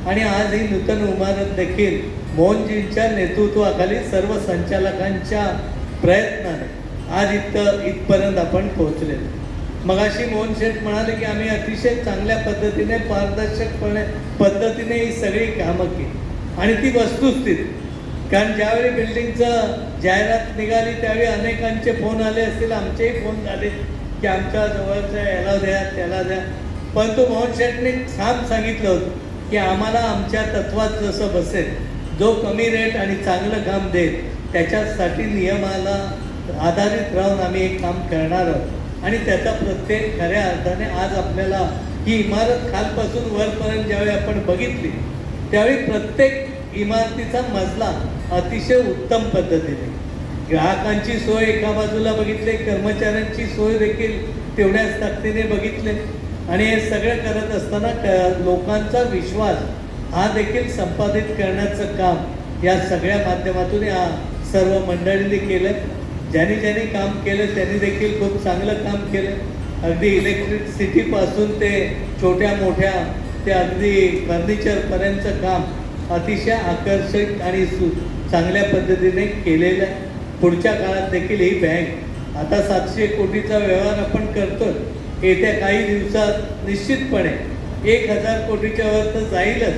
आणि आज ही नूतन इमारत देखील मोहनजींच्या नेतृत्वाखाली सर्व संचालकांच्या प्रयत्नाने आज इथपर्यंत आपण पोहोचले. मगाशी मोहन शेठ म्हणाले की आम्ही अतिशय चांगल्या पद्धतीने पारदर्शकपणे पद्धतीने ही सगळी कामं केली आणि ती वस्तुस्थिती. कारण ज्यावेळी बिल्डिंगचं जाहिरात निघाली त्यावेळी अनेकांचे फोन आले असतील, आमचेही फोन झाले की आमच्या जवळच्या याला द्या त्याला द्या. परंतु मोहन शेठने ठाम सांगितलं होतं की आम्हाला आमच्या तत्वात जसं बसेल, जो कमी रेट आणि चांगलं काम देईल त्याच्यासाठी नियमाला आधारित राहून आम्ही एक काम करणार आहोत. आणि त्याचा प्रत्येक खऱ्या अर्थाने आज आपल्याला ही इमारत खालपासून वरपर्यंत ज्यावेळी आपण बघितली त्यावेळी प्रत्येक इमारतीचा मजला अतिशय उत्तम पद्धतीने, ग्राहकांची सोय एका बाजूला बघितली, कर्मचाऱ्यांची सोय देखील तेवढ्याच ताकदीने बघितले. आणि हे सगळं करत असताना लोकांचा विश्वास हा देखील संपादित करण्याचं काम या सगळ्या माध्यमातून या सर्व मंडळींनी केलं. ज्यांनी ज्यांनी काम केलं त्यांनी देखील खूप चांगलं काम केलं. अगदी इलेक्ट्रिसिटीपासून ते छोट्या मोठ्या ते अगदी फर्निचरपर्यंतचं काम अतिशय आकर्षक आणि चांगल्या पद्धतीने केलेलं आहे. पुढच्या काळात देखील ही बँक आता 700 कोटीचा व्यवहार आपण करतो, येत्या काही दिवसात निश्चितपणे 1000 कोटीच्या वर तर जाईलच,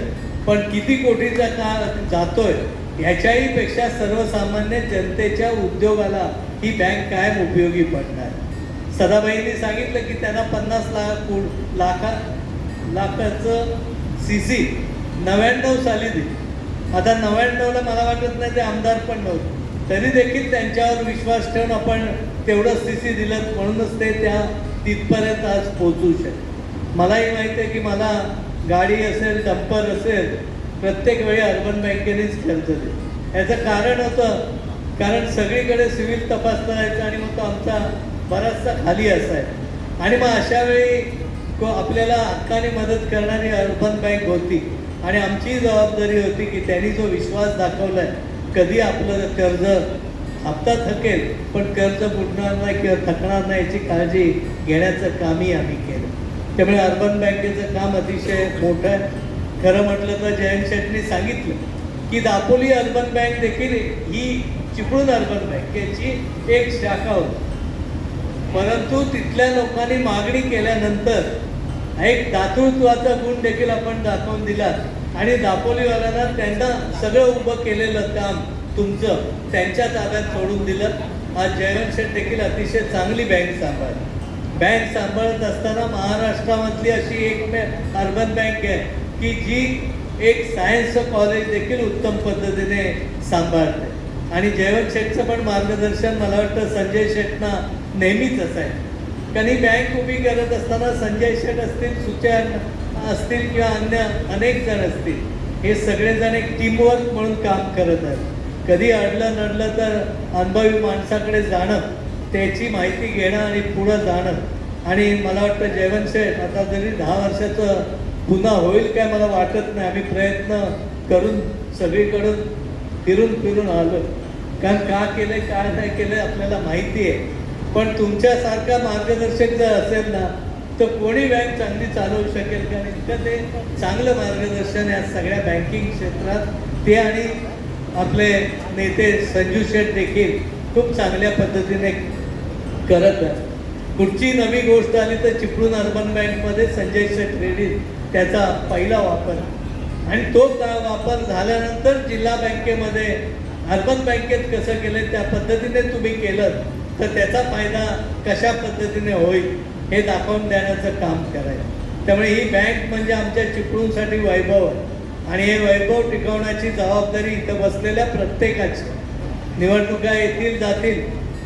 पण किती कोटीचा काळ जातोय ह्याच्याही पेक्षा सर्वसामान्य जनतेच्या उद्योगाला ही बँक कायम उपयोगी पडणार. सदाबाईंनी सांगितलं की त्यांना 50 लाखाचं CC 99 साली दिली. आता 99ला मला वाटत नाही ते आमदार पण नव्हते, तरी देखील त्यांच्यावर विश्वास ठेवून आपण तेवढं CC दिलं, म्हणूनच ते त्या तिथपर्यंत आज पोहोचू शकते. मलाही माहिती आहे की मला गाडी असेल, डंपर असेल, प्रत्येक वेळी अर्बन बँकेनेच खर्च दिला. याचं कारण होतं कारण सगळीकडे सिव्हिल तपास करायचा आणि मग तो आमचा बराचसा खाली असायचा. आणि मग अशा वेळी आपल्याला हक्काने मदत करणारी अर्बन बँक होती आणि आमची जबाबदारी होती की त्यांनी जो विश्वास दाखवलाय कधी आपलं कर्ज हप्ता थकेल पण कर्ज बुडणार नाही किंवा थकणार नाही याची काळजी घेण्याचं कामही आम्ही केलं. त्यामुळे अर्बन बँकेचं काम अतिशय मोठं आहे. खरं म्हटलं तर जयंत शेट्टींनी सांगितलं की दापोली अर्बन बँक देखील ही चिपळूण अर्बन बँकेची एक शाखा होती, परंतु तिथल्या लोकांनी मागणी केल्यानंतर एक दातृत्वाचा गुण देखील आपण दाखवून दिला आणि दापोलीवाल्यांना त्यांना सगळं उभं केलेलं काम तुमचं त्यांच्या ताब्यात सोडून दिलं. आज जयवंत शेठ देखील अतिशय चांगली बँक सांभाळली. बँक सांभाळत असताना महाराष्ट्रामधली अशी एक अर्बन बँक आहे की जी एक सायन्सचं कॉलेज देखील उत्तम पद्धतीने सांभाळते. आणि जयवंत शेठचं पण मार्गदर्शन मला वाटतं संजय शेठना नेहमीच असायचं. कारण ही बँक उभी करत असताना संजय शेठ असतील, सुचेन असतील किंवा अन्य अनेक जण असतील, हे सगळेजण एक टीमवर्क म्हणून काम करत आहेत. कधी अडलं नडलं तर अनुभवी माणसाकडे जाणं, त्याची माहिती घेणं आणि पुढं जाणं. आणि मला वाटतं जयवंत शेठ आता जरी 10 वर्षाचं पुन्हा होईल काय मला वाटत नाही. आम्ही प्रयत्न करून सगळीकडून फिरून आलो. कारण का केलं काय नाही केलं आपल्याला माहिती आहे, पण तुमच्यासारखा मार्गदर्शक जर असेल ना तर कोणी बँक चांगली चालवू शकेल का? इतकं ते चांगलं मार्गदर्शन या सगळ्या बँकिंग क्षेत्रात ते आणि आपले नेते संजू शेठ देखील खूप चांगल्या पद्धतीने करत आहेत. पुढची नवी गोष्ट आली तर चिपळूण अर्बन बँकमध्ये संजय शेठ रेड्डी त्याचा पहिला वापर आणि तो वापर झाल्यानंतर जिल्हा बँकेमध्ये अर्बन बँकेत कसं केलं त्या पद्धतीने तुम्ही केलं तर त्याचा फायदा कशा पद्धतीने होईल हे दाखवून देण्याचं काम करायचं. त्यामुळे ही बँक म्हणजे आमच्या चिपळूणसाठी वैभव आहे आणि हे वैभव टिकवण्याची जबाबदारी इथं बसलेल्या प्रत्येकाची. निवडणुका येतील जातील,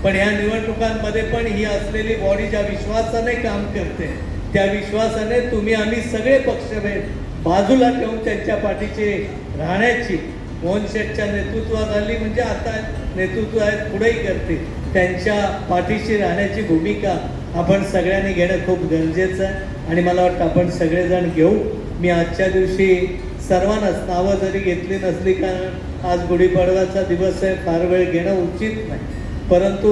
पण ह्या निवडणुकांमध्ये पण ही असलेली बॉडी ज्या विश्वासाने काम करते, त्या विश्वासाने तुम्ही आम्ही सगळे पक्षभेद बाजूला ठेवून त्यांच्या पाठीचे राहण्याची, मोहन शेठच्या नेतृत्वाखाली म्हणजे आता नेतृत्व आहे पुढेही करते, त्यांच्या पाठीशी राहण्याची भूमिका आपण सगळ्यांनी घेणं खूप गरजेचं आहे आणि मला वाटतं आपण सगळेजण घेऊ. मी आजच्या दिवशी सर्वांनाच नावं जरी घेतली नसली, कारण आज गुढीपाडव्याचा दिवस आहे, फार वेळ घेणं उचित नाही, परंतु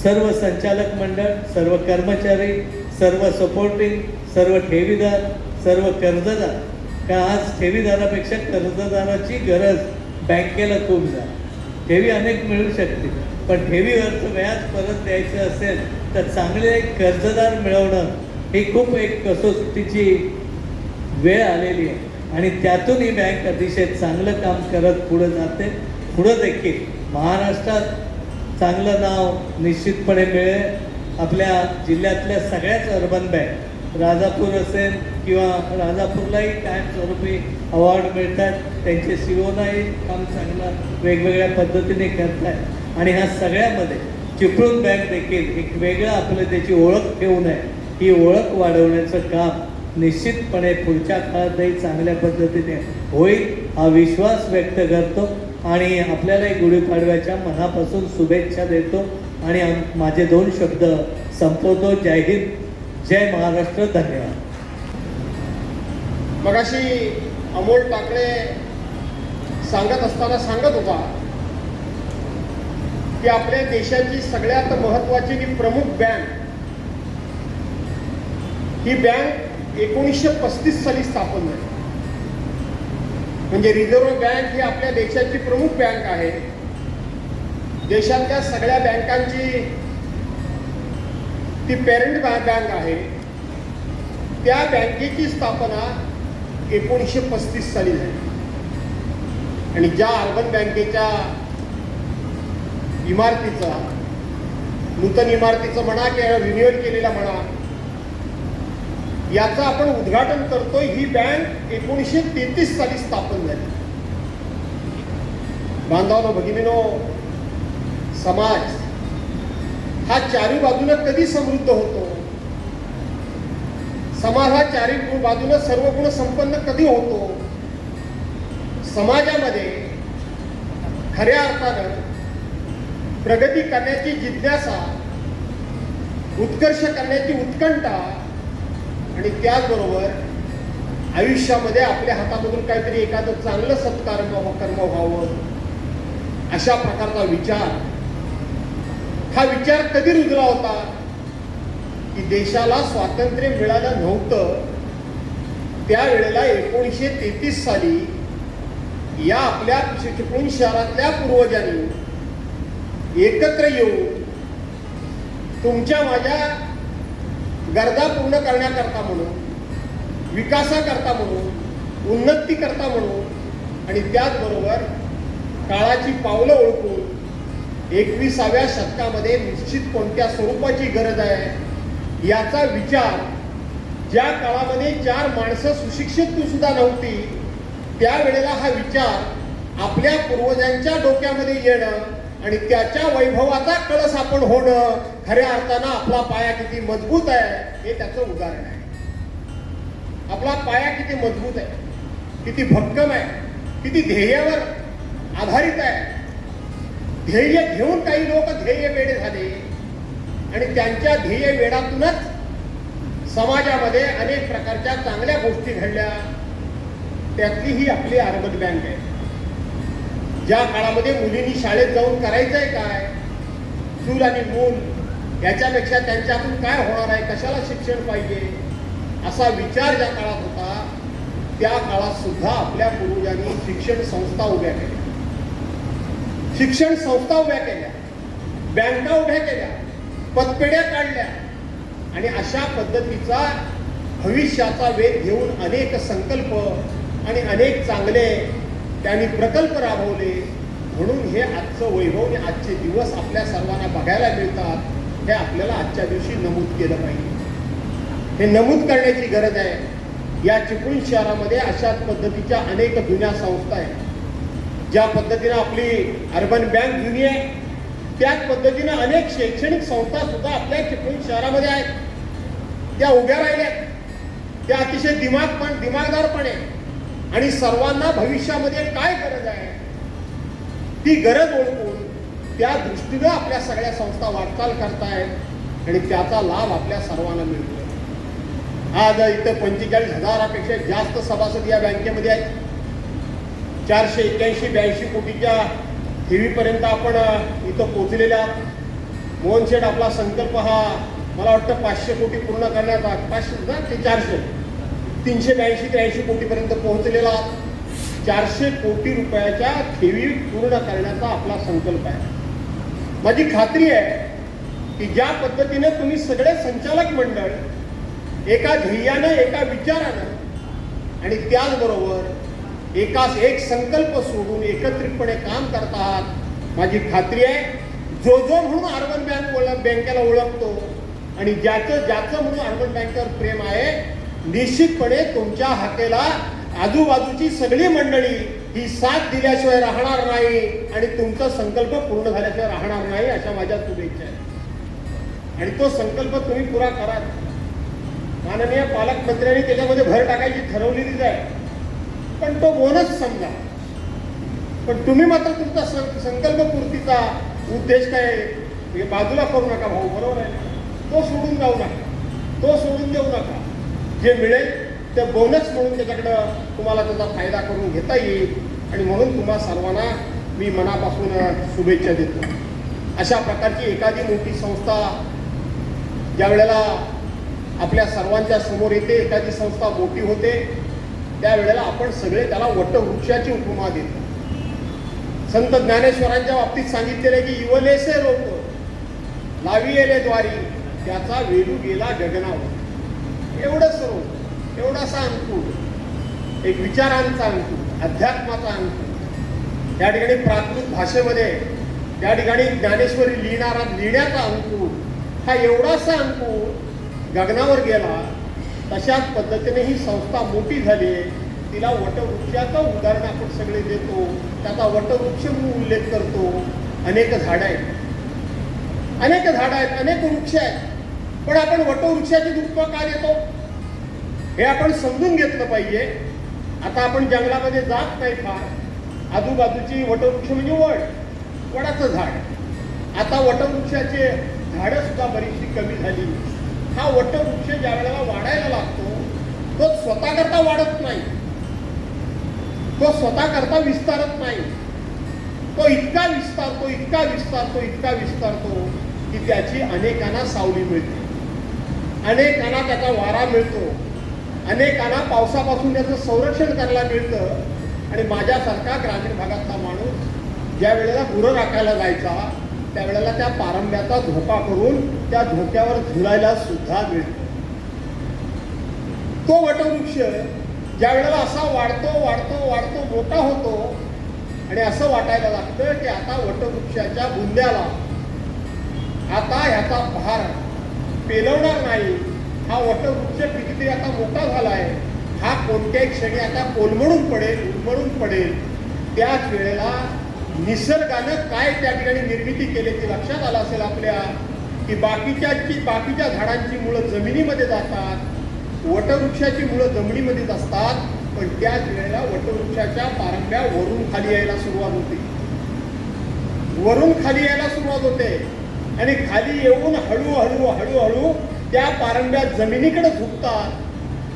सर्व संचालक मंडळ, सर्व कर्मचारी, सर्व सपोर्टिंग, सर्व ठेवीदार, सर्व कर्जदार, का आज ठेवीदारापेक्षा कर्जदाराची गरज बँकेला खूप झाली. ठेवी अनेक मिळू शकते, पण ठेवीवरचं व्याज परत द्यायचं असेल तर चांगले एक कर्जदार मिळवणं ही खूप एक कसोटीची वेळ आलेली आहे आणि त्यातून ही बँक अतिशय चांगलं काम करत पुढे जाते. पुढं देखील महाराष्ट्रात चांगलं नाव निश्चितपणे मिळेल. आपल्या जिल्ह्यातल्या सगळ्याच अर्बन बँक, राजापूर असेल किंवा राजापूरलाही कायमस्वरूपी अवॉर्ड मिळतात, त्यांचे सीओनाही काम चांगलं वेगवेगळ्या पद्धतीने करतात आणि ह्या सगळ्यामध्ये चिपळूण बँक देखील एक वेगळं आपलं त्याची ओळख ठेवून आहे, ही ओळख वाढवण्याचं काम निश्चितपणे पुढच्या काळातही चांगल्या पद्धतीने होईल हा विश्वास व्यक्त करतो आणि आपल्यालाही गुढीपाडव्याच्या मनापासून शुभेच्छा देतो आणि माझे 2 शब्द संपवतो. जय हिंद, जय महाराष्ट्र, धन्यवाद. मगाशी अमोल टाकळे सांगत असताना सांगत होता की आपल्या देशाची सगळ्यात महत्त्वाची आणि प्रमुख बँक ही बँक 1935 साली स्थापन झाली. म्हणजे रिझर्व्ह बँक ही आपल्या देशाची प्रमुख बँक आहे. देशातल्या सगळ्या बँकांची ती पॅरेंट बँक आहे. त्या बँकेची स्थापना 1935 साली झाली आणि ज्या अर्बन बँकेच्या इमारतीचा, नूतन इमारतीचं म्हणा किंवा रिन्युअल केलेला म्हणा, याचं आपण उद्घाटन करतोय. ही बँक 1933 साली स्थापन झाली. बांधवांनो, भगिनीनो, समाज हा चारी बाजूनं कधी समृद्ध होतो? समाज हा चारी बाजूनं सर्व गुण संपन्न कधी होतो? समाजामध्ये खऱ्या अर्थानं प्रगती करण्याची जिज्ञासा, उत्कर्ष करण्याची उत्कंठा आणि त्याचबरोबर आयुष्यामध्ये आपल्या हातामधून काहीतरी एखादं चांगलं कर्म व्हावं अशा प्रकारचा विचार, हा विचार कधी रुजला होता की देशाला स्वातंत्र्य मिळालं नव्हतं त्यावेळेला 1933 साली या आपल्या चिपळूण शहरातल्या पूर्वजांनी एकत्र येऊन तुमच्या माझ्या गरजा पूर्ण करण्याकरता म्हणून, विकासाकरता म्हणून, उन्नती करता म्हणून आणि त्याचबरोबर काळाची पावलं ओळखून 21व्या शतकामध्ये निश्चित कोणत्या स्वरूपाची गरज आहे याचा विचार, ज्या काळामध्ये 4 माणसं सुशिक्षित सुद्धा नव्हती त्यावेळेला हा विचार आपल्या पूर्वजांच्या डोक्यामध्ये येणं आणि त्याच्या वैभवाचा कळस आपण होणं, खऱ्या अर्थानं आपला पाया किती मजबूत आहे हे त्याचं उदाहरण आहे. आपला पाया किती मजबूत आहे, किती भक्कम आहे, किती ध्येयावर आधारित आहे. ध्येय घेऊन काही लोक ध्येय वेडे झाले आणि त्यांच्या ध्येय वेडातूनच समाजामध्ये अनेक प्रकारच्या चांगल्या गोष्टी घडल्या. त्यातली ही आपली अर्बन बँक आहे. ज्या काळामध्ये मुलींनी शाळेत जाऊन करायचंय काय, चूल आणि मूल याच्यापेक्षा त्यांच्यातून काय होणार आहे, कशाला शिक्षण पाहिजे असा विचार ज्या काळात होता त्या काळात सुद्धा आपल्या पूर्वजांनी शिक्षण संस्था उभ्या केल्या, शिक्षण संस्था उभ्या केल्या, बँका उभ्या केल्या, पतपेढ्या काढल्या आणि अशा पद्धतीचा भविष्याचा वेध घेऊन अनेक संकल्प आणि अनेक चांगले त्यांनी प्रकल्प राबवले. म्हणून हे आजचं वैभव आणि आजचे दिवस आपल्या सर्वांना बघायला मिळतात. हे आपल्याला आजच्या दिवशी नमूद केलं पाहिजे. हे नमूद करण्याची गरज आहे. या चिपळूण शहरामध्ये अशाच पद्धतीच्या अनेक जुन्या संस्था आहेत. ज्या पद्धतीनं आपली अर्बन बँक जुनी आहे, त्याच पद्धतीनं अनेक शैक्षणिक संस्था सुद्धा आपल्या चिपळूण शहरामध्ये आहेत. त्या उभ्या राहिल्या, त्या अतिशय दिमागदार आहे आणि सर्वांना भविष्यामध्ये काय गरज आहे ती गरज ओळखून त्या दृष्टीनं आपल्या सगळ्या संस्था वाटचाल करतायत आणि त्याचा लाभ आपल्या सर्वांना मिळतो. आज इथं 45,000पेक्षा जास्त सभासद या बँकेमध्ये आहेत. 481-82 कोटीच्या ठेवीपर्यंत आपण इथं पोहोचलेले आहात. मोहन शेठ, आपला संकल्प हा मला वाटतं 500 कोटी पूर्ण करण्याचा, 500 ते 400, 382 ते 80 कोटीपर्यंत पोहोचलेला आहात. 400 कोटी रुपयाच्या ठेवी पूर्ण करण्याचा आपला संकल्प आहे. माझी खात्री आहे की ज्या पद्धतीने तुम्ही सगळे संचालक मंडळ एका ध्येयानं, एका विचारानं आणि त्याचबरोबर एक संकल्प सोडून एकत्रितपणे काम करत आहात, माझी खात्री आहे जो म्हणून अर्बन बँकेला ओळखतो आणि ज्याचं म्हणून अर्बन बँकेवर प्रेम आहे, निश्चितपणे तुमच्या हाकेला आजूबाजूची सगळी मंडळी ही साथ दिल्याशिवाय राहणार नाही आणि तुमचा संकल्प पूर्ण झाल्याशिवाय राहणार नाही, अशा माझ्या शुभेच्छा आहेत. आणि तो संकल्प तुम्ही पुरा करा. माननीय पालकमंत्र्यांनी त्याच्यामध्ये भर टाकायची ठरवलेलीच आहे, पण तो बोनस समजा. पण तुम्ही मात्र तुमचा संकल्प पूर्तीचा उद्देश काय बाजूला करू नका भाऊ, बरोबर आहे. तो सोडून जाऊ नका, तो सोडून देऊ नका. जे मिळेल ते बोनस म्हणून त्याच्याकडं तुम्हाला त्याचा फायदा करून घेता येईल आणि म्हणून तुम्हा सर्वांना मी मनापासून शुभेच्छा देतो. अशा प्रकारची एखादी मोठी संस्था ज्या वेळेला आपल्या सर्वांच्या समोर येते, एखादी संस्था मोठी होते, त्यावेळेला आपण सगळे त्याला वटवृक्षाची उपमा देतो. संत ज्ञानेश्वरांच्या बाबतीत सांगितलेलं आहे की इवलेसे रोप लावियेले द्वारी त्याचा वेलू गेला गगनावर. एवढं सर्व, एवढासा अंकुर, एक विचारांचा अंकुर, अध्यात्माचा अंकुर, त्या ठिकाणी प्राकृत भाषेमध्ये त्या ठिकाणी ज्ञानेश्वरी लिहिण्याचा अंकुर, हा एवढासा अंकुर गगनावर गेला. तशाच पद्धतीने ही संस्था मोठी झाली, तिला वटवृक्षाचं उदाहरण आपण सगळे देतो, त्याचा वटवृक्ष म्हणून उल्लेख करतो. अनेक झाडं आहेत, अनेक वृक्ष आहेत, पण आपण वटवृक्षाची दुःख का देतो हे आपण समजून घेतलं पाहिजे. आता आपण जंगलामध्ये जात नाही फार, आजूबाजूची वटवृक्ष म्हणजे वडाचं झाड. आता वटवृक्षाचे झाडं सुद्धा बरीचशी कमी झाली. हा वटवृक्ष ज्या वेळेला वाढायला लागतो तो स्वतःकरता वाढत नाही, तो स्वतःकरता विस्तारत नाही. तो इतका विस्तारतो की त्याची अनेकांना सावली मिळते, अनेकांना त्याचा वारा मिळतो, अनेकांना पावसापासून त्याचं संरक्षण करायला मिळतं. आणि माझ्यासारखा ग्रामीण भागातला माणूस ज्या वेळेला गुरं राखायला जायचा त्यावेळेला त्या पारंब्याचा धोका करून त्या धोक्यावर झुलायला सुद्धा मिळतो. तो वटवृक्ष ज्या वेळेला असा वाढतो मोठा होतो आणि असं वाटायला लागतं की आता वटवृक्षाच्या बुंद्याला आता ह्याचा भार पेलवणार नाही. हा वटवृक्ष कितीतरी आता मोठा झाला आहे, हा कोणत्याही क्षणी आता कोलमडून पडेल. त्याच वेळेला निसर्गानं काय त्या ठिकाणी निर्मिती केली ती लक्षात आलं असेल आपल्या, की बाकीच्या झाडांची मुळं जमिनीमध्ये जातात, वटवृक्षाची मुळं जमिनीमध्येच असतात, पण त्याच वेळेला वटवृक्षाच्या पारंब्या वरून खाली यायला सुरुवात होते आणि खाली येऊन हळूहळू त्या पारंब्या जमिनीकडे झुकतात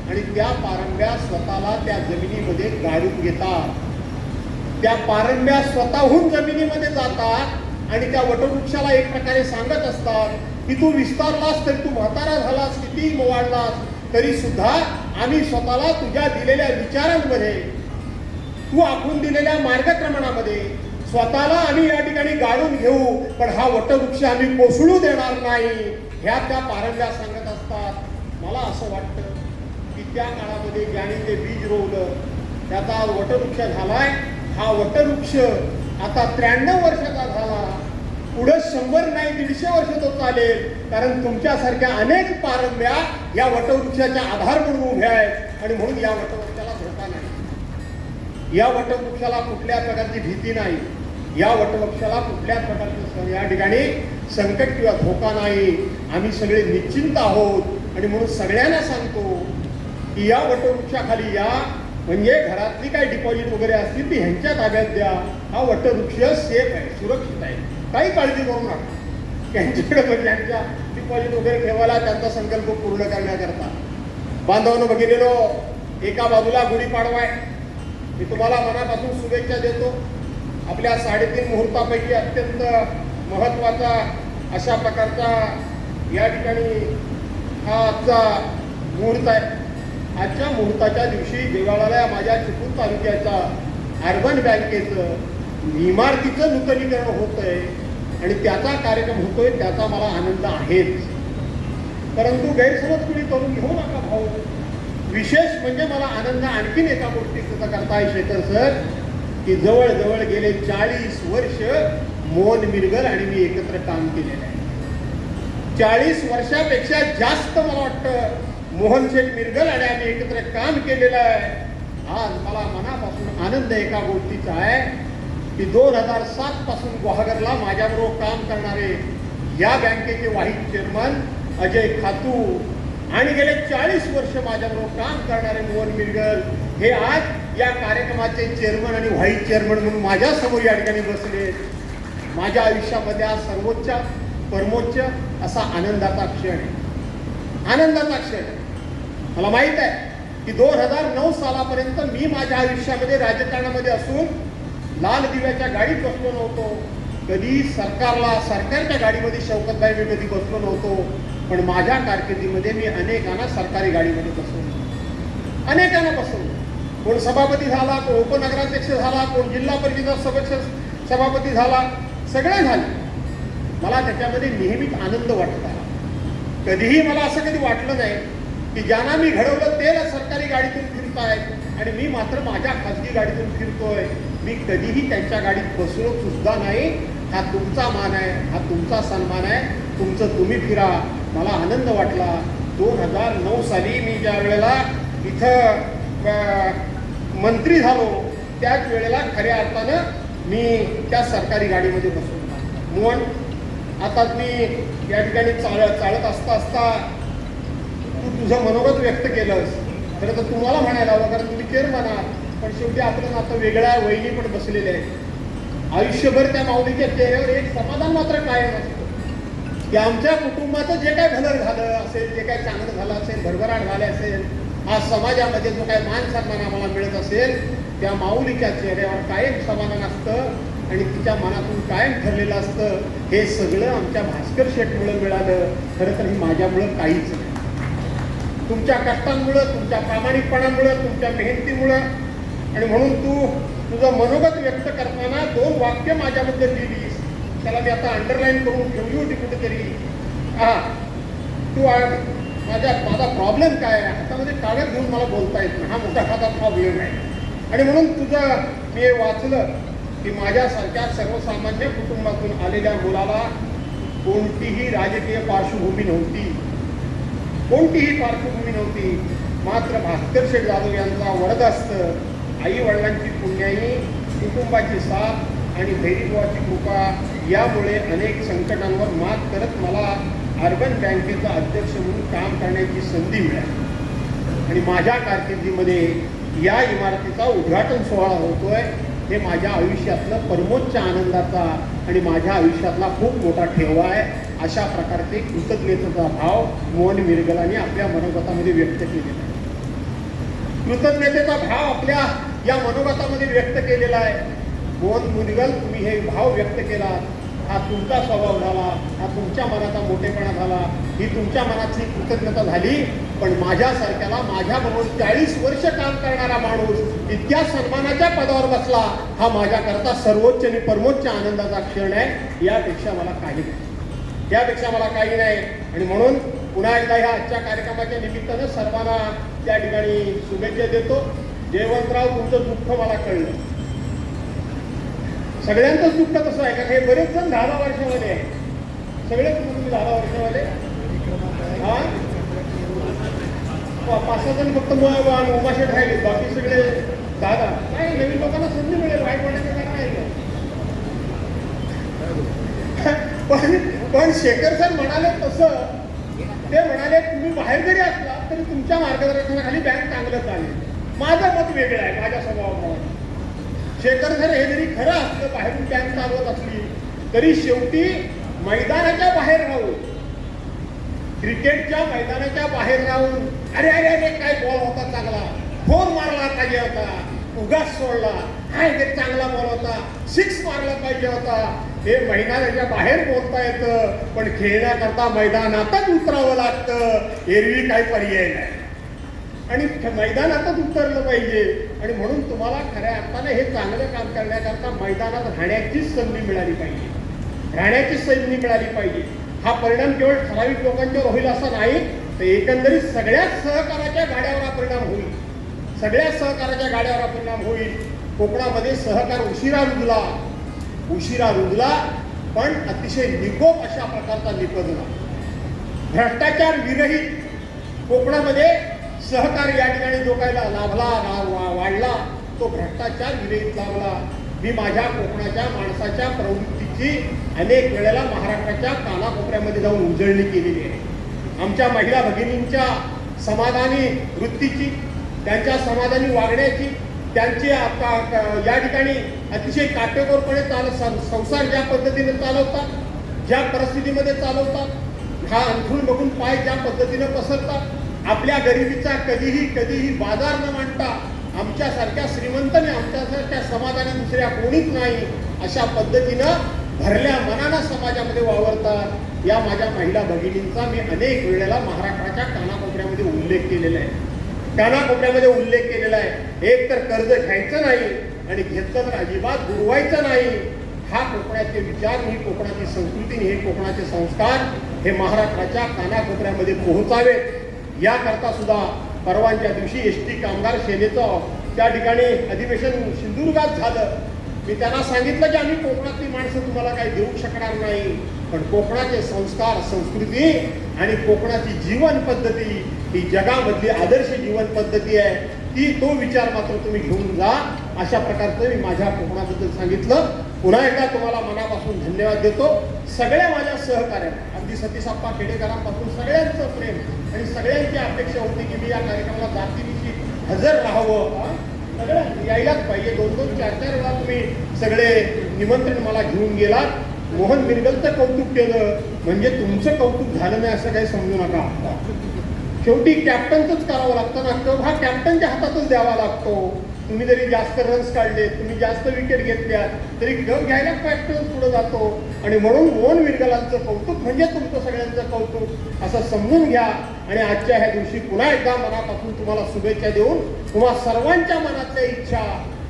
आणि त्या पारंब्या स्वतःला त्या जमिनीमध्ये गाडून घेतात. त्या पारंब्या स्वतःहून जमिनीमध्ये जातात आणि त्या वटवृक्षाला एक प्रकारे सांगत असतात की तू विस्तारलास तरी, तू म्हातारा झालास, किती वाढलास तरी सुद्धा आम्ही स्वतःला तुझ्या दिलेल्या विचारांमध्ये, तू आखून दिलेल्या मार्गक्रमणामध्ये स्वतःला आम्ही या ठिकाणी गाडून घेऊ, पण हा वटवृक्ष आम्ही कोसळू देणार नाही, ह्या त्या पारंब्या सांगत असतात. मला असं वाटतं की त्या काळामध्ये ज्याने ते बीज रोवलं त्याचा वटवृक्ष झालाय. हा वटवृक्ष आता 93 वर्षाचा झाला पुढे 100 नाही 150 वर्ष तो चालेल, कारण तुमच्यासारख्या अनेक पारंब्या या वटवृक्षाच्या आधार म्हणून उभ्या आहेत. आणि म्हणून या वटवृक्षाला धोका नाही, या वटवृक्षाला कुठल्या प्रकारची भीती नाही, या वटवृक्षाला कुठल्या प्रकारचं या ठिकाणी संकट किंवा धोका नाही. आम्ही सगळे निश्चिंत आहोत आणि म्हणून सगळ्यांना सांगतो की या वटवृक्षाखाली या, म्हणजे घरातली काही डिपॉझिट वगैरे असतील ती ह्यांच्या ताब्यात द्या. हा वटवृक्ष सेफ आहे, सुरक्षित आहे, काही काळजी करू नका. त्यांच्याकडे म्हणजे त्यांच्या डिपॉझिट वगैरे ठेवायला, त्यांचा संकल्प पूर्ण करण्याकरता. बांधवांनो भगिनीनो, एका बाजूला गुढीपाडवा आहे, मी तुम्हाला मनापासून शुभेच्छा देतो. आपल्या 3.5 मुहूर्तापैकी अत्यंत महत्त्वाचा अशा प्रकारचा या ठिकाणी हा आजचा मुहूर्त आहे. आजच्या मुहूर्ताच्या दिवशी देवाळाला माझ्या चिपळूण तालुक्याच्या अर्बन बँकेचं इमारतीचं नूतनीकरण होत आहे आणि त्याचा कार्यक्रम होतोय, त्याचा मला आनंद आहेच. परंतु गैरसमज कुणी करून घेऊ नका भाऊ. विशेष म्हणजे मला आनंद आणखीन एका गोष्टीचा करताय शेखर सर, की जवळजवळ गेले 40 वर्ष मोहन मिरगल आणि मी एकत्र काम केलेलं आहे. 40 वर्षापेक्षा जास्त मला वाटतं मोहन शेठ मिरगल आणि आम्ही एकत्र काम केलेलं आहे. आज मला मनापासून आनंद एका गोष्टीचा आहे की 2007 पासून गुहागरला माझ्याबरोबर काम करणारे या बँकेचे व्हाईस चेअरमन अजय खातू आणि गेले 40 वर्ष माझ्याबरोबर काम करणारे मोहन मिरगल हे आज या कार्यक्रमाचे चेअरमन आणि व्हाईस चेअरमन म्हणून माझ्यासमोर या ठिकाणी बसले. माझ्या आयुष्यामध्ये आज सर्वोच्च परमोच्च असा आनंदाचा क्षण आहे, आनंदाचा क्षण आहे. मला माहीत आहे की 2009 सालापर्यंत मी माझ्या आयुष्यामध्ये राजकारणामध्ये असून लाल दिव्याच्या गाडीत बसलो नव्हतो, कधी सरकारच्या गाडीमध्ये शौकतभाई मी कधी बसलो नव्हतो. पण माझ्या कारकिर्दीमध्ये मी अनेकांना सरकारी गाडीमध्ये बसवलं, अनेकांना बसवलं. कोण सभापती झाला, कोण उपनगराध्यक्ष झाला, कोण जिल्हा परिषद सभापती झाला, सगळे झाले. मला त्याच्यामध्ये नेहमीच आनंद वाटत आला. कधीही मला असं कधी वाटलं नाही की ज्यांना मी घडवलं ते सरकारी गाडीतून फिरतायत आणि मी मात्र माझ्या खाजगी गाडीतून फिरतोय. मी कधीही त्यांच्या गाडीत बसलो सुद्धा नाही. हा तुमचा मान आहे, हा तुमचा सन्मान आहे, तुमचं तुम्ही फिरा. मला आनंद वाटला. 2009 साली मी ज्या वेळेला इथं मंत्री झालो त्याच वेळेला खऱ्या अर्थानं मी त्या सरकारी गाडीमध्ये बसलो. मोहन, आता मी या ठिकाणी चालत असता तू तुझं मनोगत व्यक्त केलंस. खरं तर तुम्हाला म्हणायला हवं, कारण तुम्ही चेअरमन आहात, पण शेवटी आपलं नातं वेगळं आहे. वहिनी पण बसलेले आहेत. आयुष्यभर त्या माऊलीच्या चेहऱ्यावर एक समाधान मात्र कायम असतं की आमच्या कुटुंबाचं जे काय भलं झालं असेल, जे काय चांगलं झालं असेल, भरभराट झाले असेल, आज समाजामध्ये जो काय मान सन्मान आम्हाला मिळत असेल, त्या माऊलीच्या चेहऱ्यावर कायम समाधान असतं आणि तिच्या मनातून कायम ठरलेलं असतं. हे सगळं आमच्या भास्कर शेठमुळं मिळालं. खरं तर हे माझ्यामुळं काहीच नाही. तुमच्या कष्टांमुळं, तुमच्या प्रामाणिकपणामुळं, तुमच्या मेहनतीमुळं. आणि म्हणून तुझं मनोगत व्यक्त करताना 2 वाक्य माझ्याबद्दल लिहिलीस, त्याला मी आता अंडरलाईन करून ठेवली होती कुठेतरी. तू माझा प्रॉब्लेम काय आहे, हातामध्ये कागद घेऊन मला बोलता येत नाही, हा मोठा हाता प्रॉब्लेम आहे. आणि म्हणून तुझं मी वाचलं की माझ्यासारख्या सर्वसामान्य कुटुंबातून आलेल्या मुलाला कोणतीही राजकीय पार्श्वभूमी नव्हती, कोणतीही पार्श्वभूमी नव्हती. मात्र भास्कर शेठ जाधव यांचा वरदहस्त, आई वडिलांची पुण्याई, कुटुंबाची साथ आणि धैर्यवाची कृपा यामुळे अनेक संकटांवर मात करत मला अर्बन बँकेचा अध्यक्ष म्हणून काम करण्याची संधी मिळाली. आणि माझ्या कारकिर्दीमध्ये या इमारतीचा उद्घाटन सोहळा होतोय. हे माझ्या आयुष्यातलं परमोच्च आनंदाचा आणि माझ्या आयुष्यातला खूप मोठा ठेवा आहे. अशा प्रकारचे कृतज्ञतेचा भाव मोहन मिरगलांनी आपल्या मनोगतामध्ये व्यक्त केलेला आहे. कृतज्ञतेचा भाव आपल्या या मनोगतामध्ये व्यक्त केलेला आहे. मोहन मिरगल, तुम्ही हे भाव व्यक्त केला, हा तुमचा स्वभाव झाला, हा तुमच्या मनाचा मोठेपणा झाला, ही तुमच्या मनातली कृतज्ञता झाली. पण माझ्यासारख्याला माझ्याबरोबर 40 वर्ष काम करणारा माणूस इतक्या सन्मानाच्या पदावर बसला, हा माझ्याकरता सर्वोच्च आणि परमोच्च आनंदाचा क्षण आहे. यापेक्षा मला काही नाही. आणि म्हणून पुन्हा एकदा ह्या आजच्या कार्यक्रमाच्या निमित्तानं सर्वांना त्या ठिकाणी शुभेच्छा देतो. जयवंतराव, तुमचं दुःख मला कळलं. सगळ्यांचंच दुःख तसं आहे का? हे बरेच जण 10 वर्षामध्ये आहे. सगळेच तुम्ही 10 वर्षामध्ये हा 5-6 जण फक्त उमाशेट राहिले, बाकी सगळे 10. काय नवीन लोकांना संधी मिळेल, वाईट वाटायचं काय नाही. पण शेखर सर म्हणाले तसं, ते म्हणाले तुम्ही बाहेर जरी असला तरी तुमच्या मार्गदर्शनाखाली बँक चांगलं चालेल. माझं मत वेगळं आहे, माझ्या स्वभावाप्रमाणे. शेखर सर हे जरी खरं असतं, बाहेरून बँक चालवत असली तरी शेवटी मैदानाच्या बाहेर राहून, क्रिकेटच्या मैदानाच्या बाहेर राहून अरे अरे अरे काय बॉल होता चांगला, फोर मारला पाहिजे होता, उगाच सोडला, हा ते चांगला बॉल होता, 6 मारला पाहिजे होता, हे मैदानाच्या बाहेर बोलता येतं. पण खेळण्याकरता मैदानातच उतरावं लागतं, एरवी काही पर्याय नाही. आणि मैदानातच उतरलं पाहिजे. आणि म्हणून तुम्हाला खऱ्या अर्थाने हे चांगलं काम करण्याकरता मैदानात राहण्याचीच संधी मिळाली पाहिजे, राहण्याची संधी मिळाली पाहिजे. हा परिणाम केवळ ठराविक लोकांच्यावर होईल असा नाही, तर एकंदरीत सगळ्याच सहकाराच्या गाड्यावर हा परिणाम होईल. सगळ्या सहकाराच्या गाड्यावर हा परिणाम होईल. कोकणामध्ये सहकार उशिरा रुजला, पण अतिशय निकोप अशा प्रकारचा निपजला. भ्रष्टाचार विरहित कोकणामध्ये सहकार या ठिकाणी जो काही लाभला वाढला, तो भ्रष्टाचार विरहित लाभला. मी माझ्या कोकणाच्या माणसाच्या प्रवृत्तीची अनेक वेळेला महाराष्ट्राच्या कानाकोपऱ्यामध्ये जाऊन उजळणी केलेली आहे. आमच्या महिला भगिनींच्या समाधानी वृत्तीची, त्यांच्या समाधानी वागण्याची, त्यांची या ठिकाणी अतिशय काटेकोरपणे संसार ज्या पद्धतीने चालवतात, ज्या परिस्थितीमध्ये चालवतात, हा अंथरूण बघून पाय ज्या पद्धतीने पसरतात, आपल्या गरिबीचा कधीही बाजार न मांडता आमच्यासारख्या श्रीमंतांनी, आमच्यासारख्या समाजाने दुसऱ्या कोणीच नाही अशा पद्धतीनं भरल्या मनानं समाजामध्ये वावरतात. या माझ्या महिला भगिनींचा मी अनेक वेळेला महाराष्ट्राच्या कानाकोपऱ्यामध्ये उल्लेख केलेला आहे. एक तर कर्ज घ्यायचं नाही आणि घेतलं तर अजिबात बुडवायचं नाही. हा कोकणाचे विचार, ही कोकणाची संस्कृती, हे कोकणाचे संस्कार हे महाराष्ट्राच्या कानाकोपऱ्यामध्ये पोहोचावेत. याकरता सुद्धा परवांच्या दिवशी एसटी कामगार सेनेचं त्या ठिकाणी अधिवेशन सिंधुदुर्गात झालं. मी त्यांना सांगितलं की आम्ही कोकणातली माणसं तुम्हाला काही देऊ शकणार नाही, पण कोकणाचे संस्कार, संस्कृती आणि कोकणाची जीवन पद्धती ही जगामधली आदर्श जीवन पद्धती आहे. तो विचार मात्र तुम्ही घेऊन जा. अशा प्रकारचं मी माझ्या कोकणाबद्दल सांगितलं. पुन्हा एकदा तुम्हाला मनापासून धन्यवाद देतो. सगळ्या माझ्या सहकार्यांना, अगदी सतीसाप्पा खेडेकरांपासून सगळ्यांचं प्रेम आणि सगळ्यांची अपेक्षा होती की मी या कार्यक्रमाला जातीनिशी हजर राहावं. सगळं यायलाच पाहिजे. 2-4 वेळा तुम्ही सगळे निमंत्रण मला घेऊन गेलात. मोहन मिरगलचं कौतुक केलं म्हणजे तुमचं कौतुक झालं नाही असं काही समजू नका. शेवटी कॅप्टनचंच करावं लागतं ना, कप हा कॅप्टनच्या हातातच द्यावा लागतो. तुम्ही जरी जास्त रन्स काढले, तुम्ही जास्त विकेट घेतल्या तरी कप घ्यायला कॅप्टन पुढे जातो. आणि म्हणून मोहन मिरगलांचं कौतुक म्हणजे तुमचं सगळ्यांचं कौतुक असं समजून घ्या. आणि आजच्या ह्या दिवशी पुन्हा एकदा मनापासून तुम्हाला शुभेच्छा देऊन तुम्हा सर्वांच्या मनातल्या इच्छा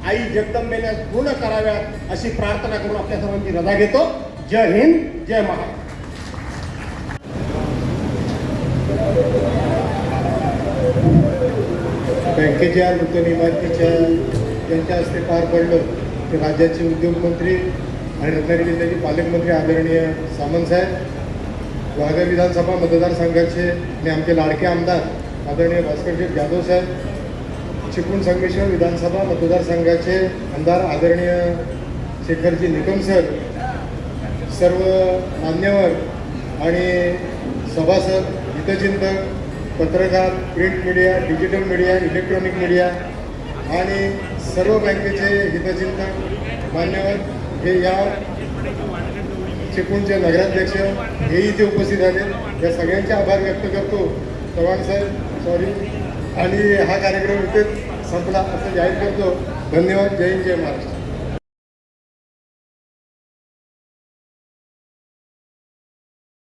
आई जगदंबेने पूर्ण कराव्यात अशी प्रार्थना करून आपल्या सर्वांची रजा घेतो. जय हिंद, जय महाराष्ट्र. बँकेच्या नूतन इमारतीच्या त्यांच्या हस्ते पार पडलं ते राज्याचे उद्योगमंत्री आणि रत्नागिरी जिल्ह्याचे पालकमंत्री आदरणीय सामंत साहेब, वाघर विधानसभा मतदारसंघाचे आणि आमचे लाडके आमदार आदरणीय भास्करजी जाधव साहेब, चिपळूण संगमेश्वर विधानसभा मतदारसंघाचे आमदार आदरणीय शेखरजी निकम सर, सर्व मान्यवर आणि सभासद, हितचिंतक, पत्रकार, print media, digital media, electronic media आणि सर्व बँकेचे हितचिंतक मान्यवर हे या चिपळूणचे नगराध्यक्ष हे इथे उपस्थित झाले. या सगळ्यांचे आभार व्यक्त करतो. चव्हाण साहेब सॉरी. आणि हा कार्यक्रम इथे संपला असं जाहीर करतो. धन्यवाद. जय हिंद, जय महाराष्ट्र.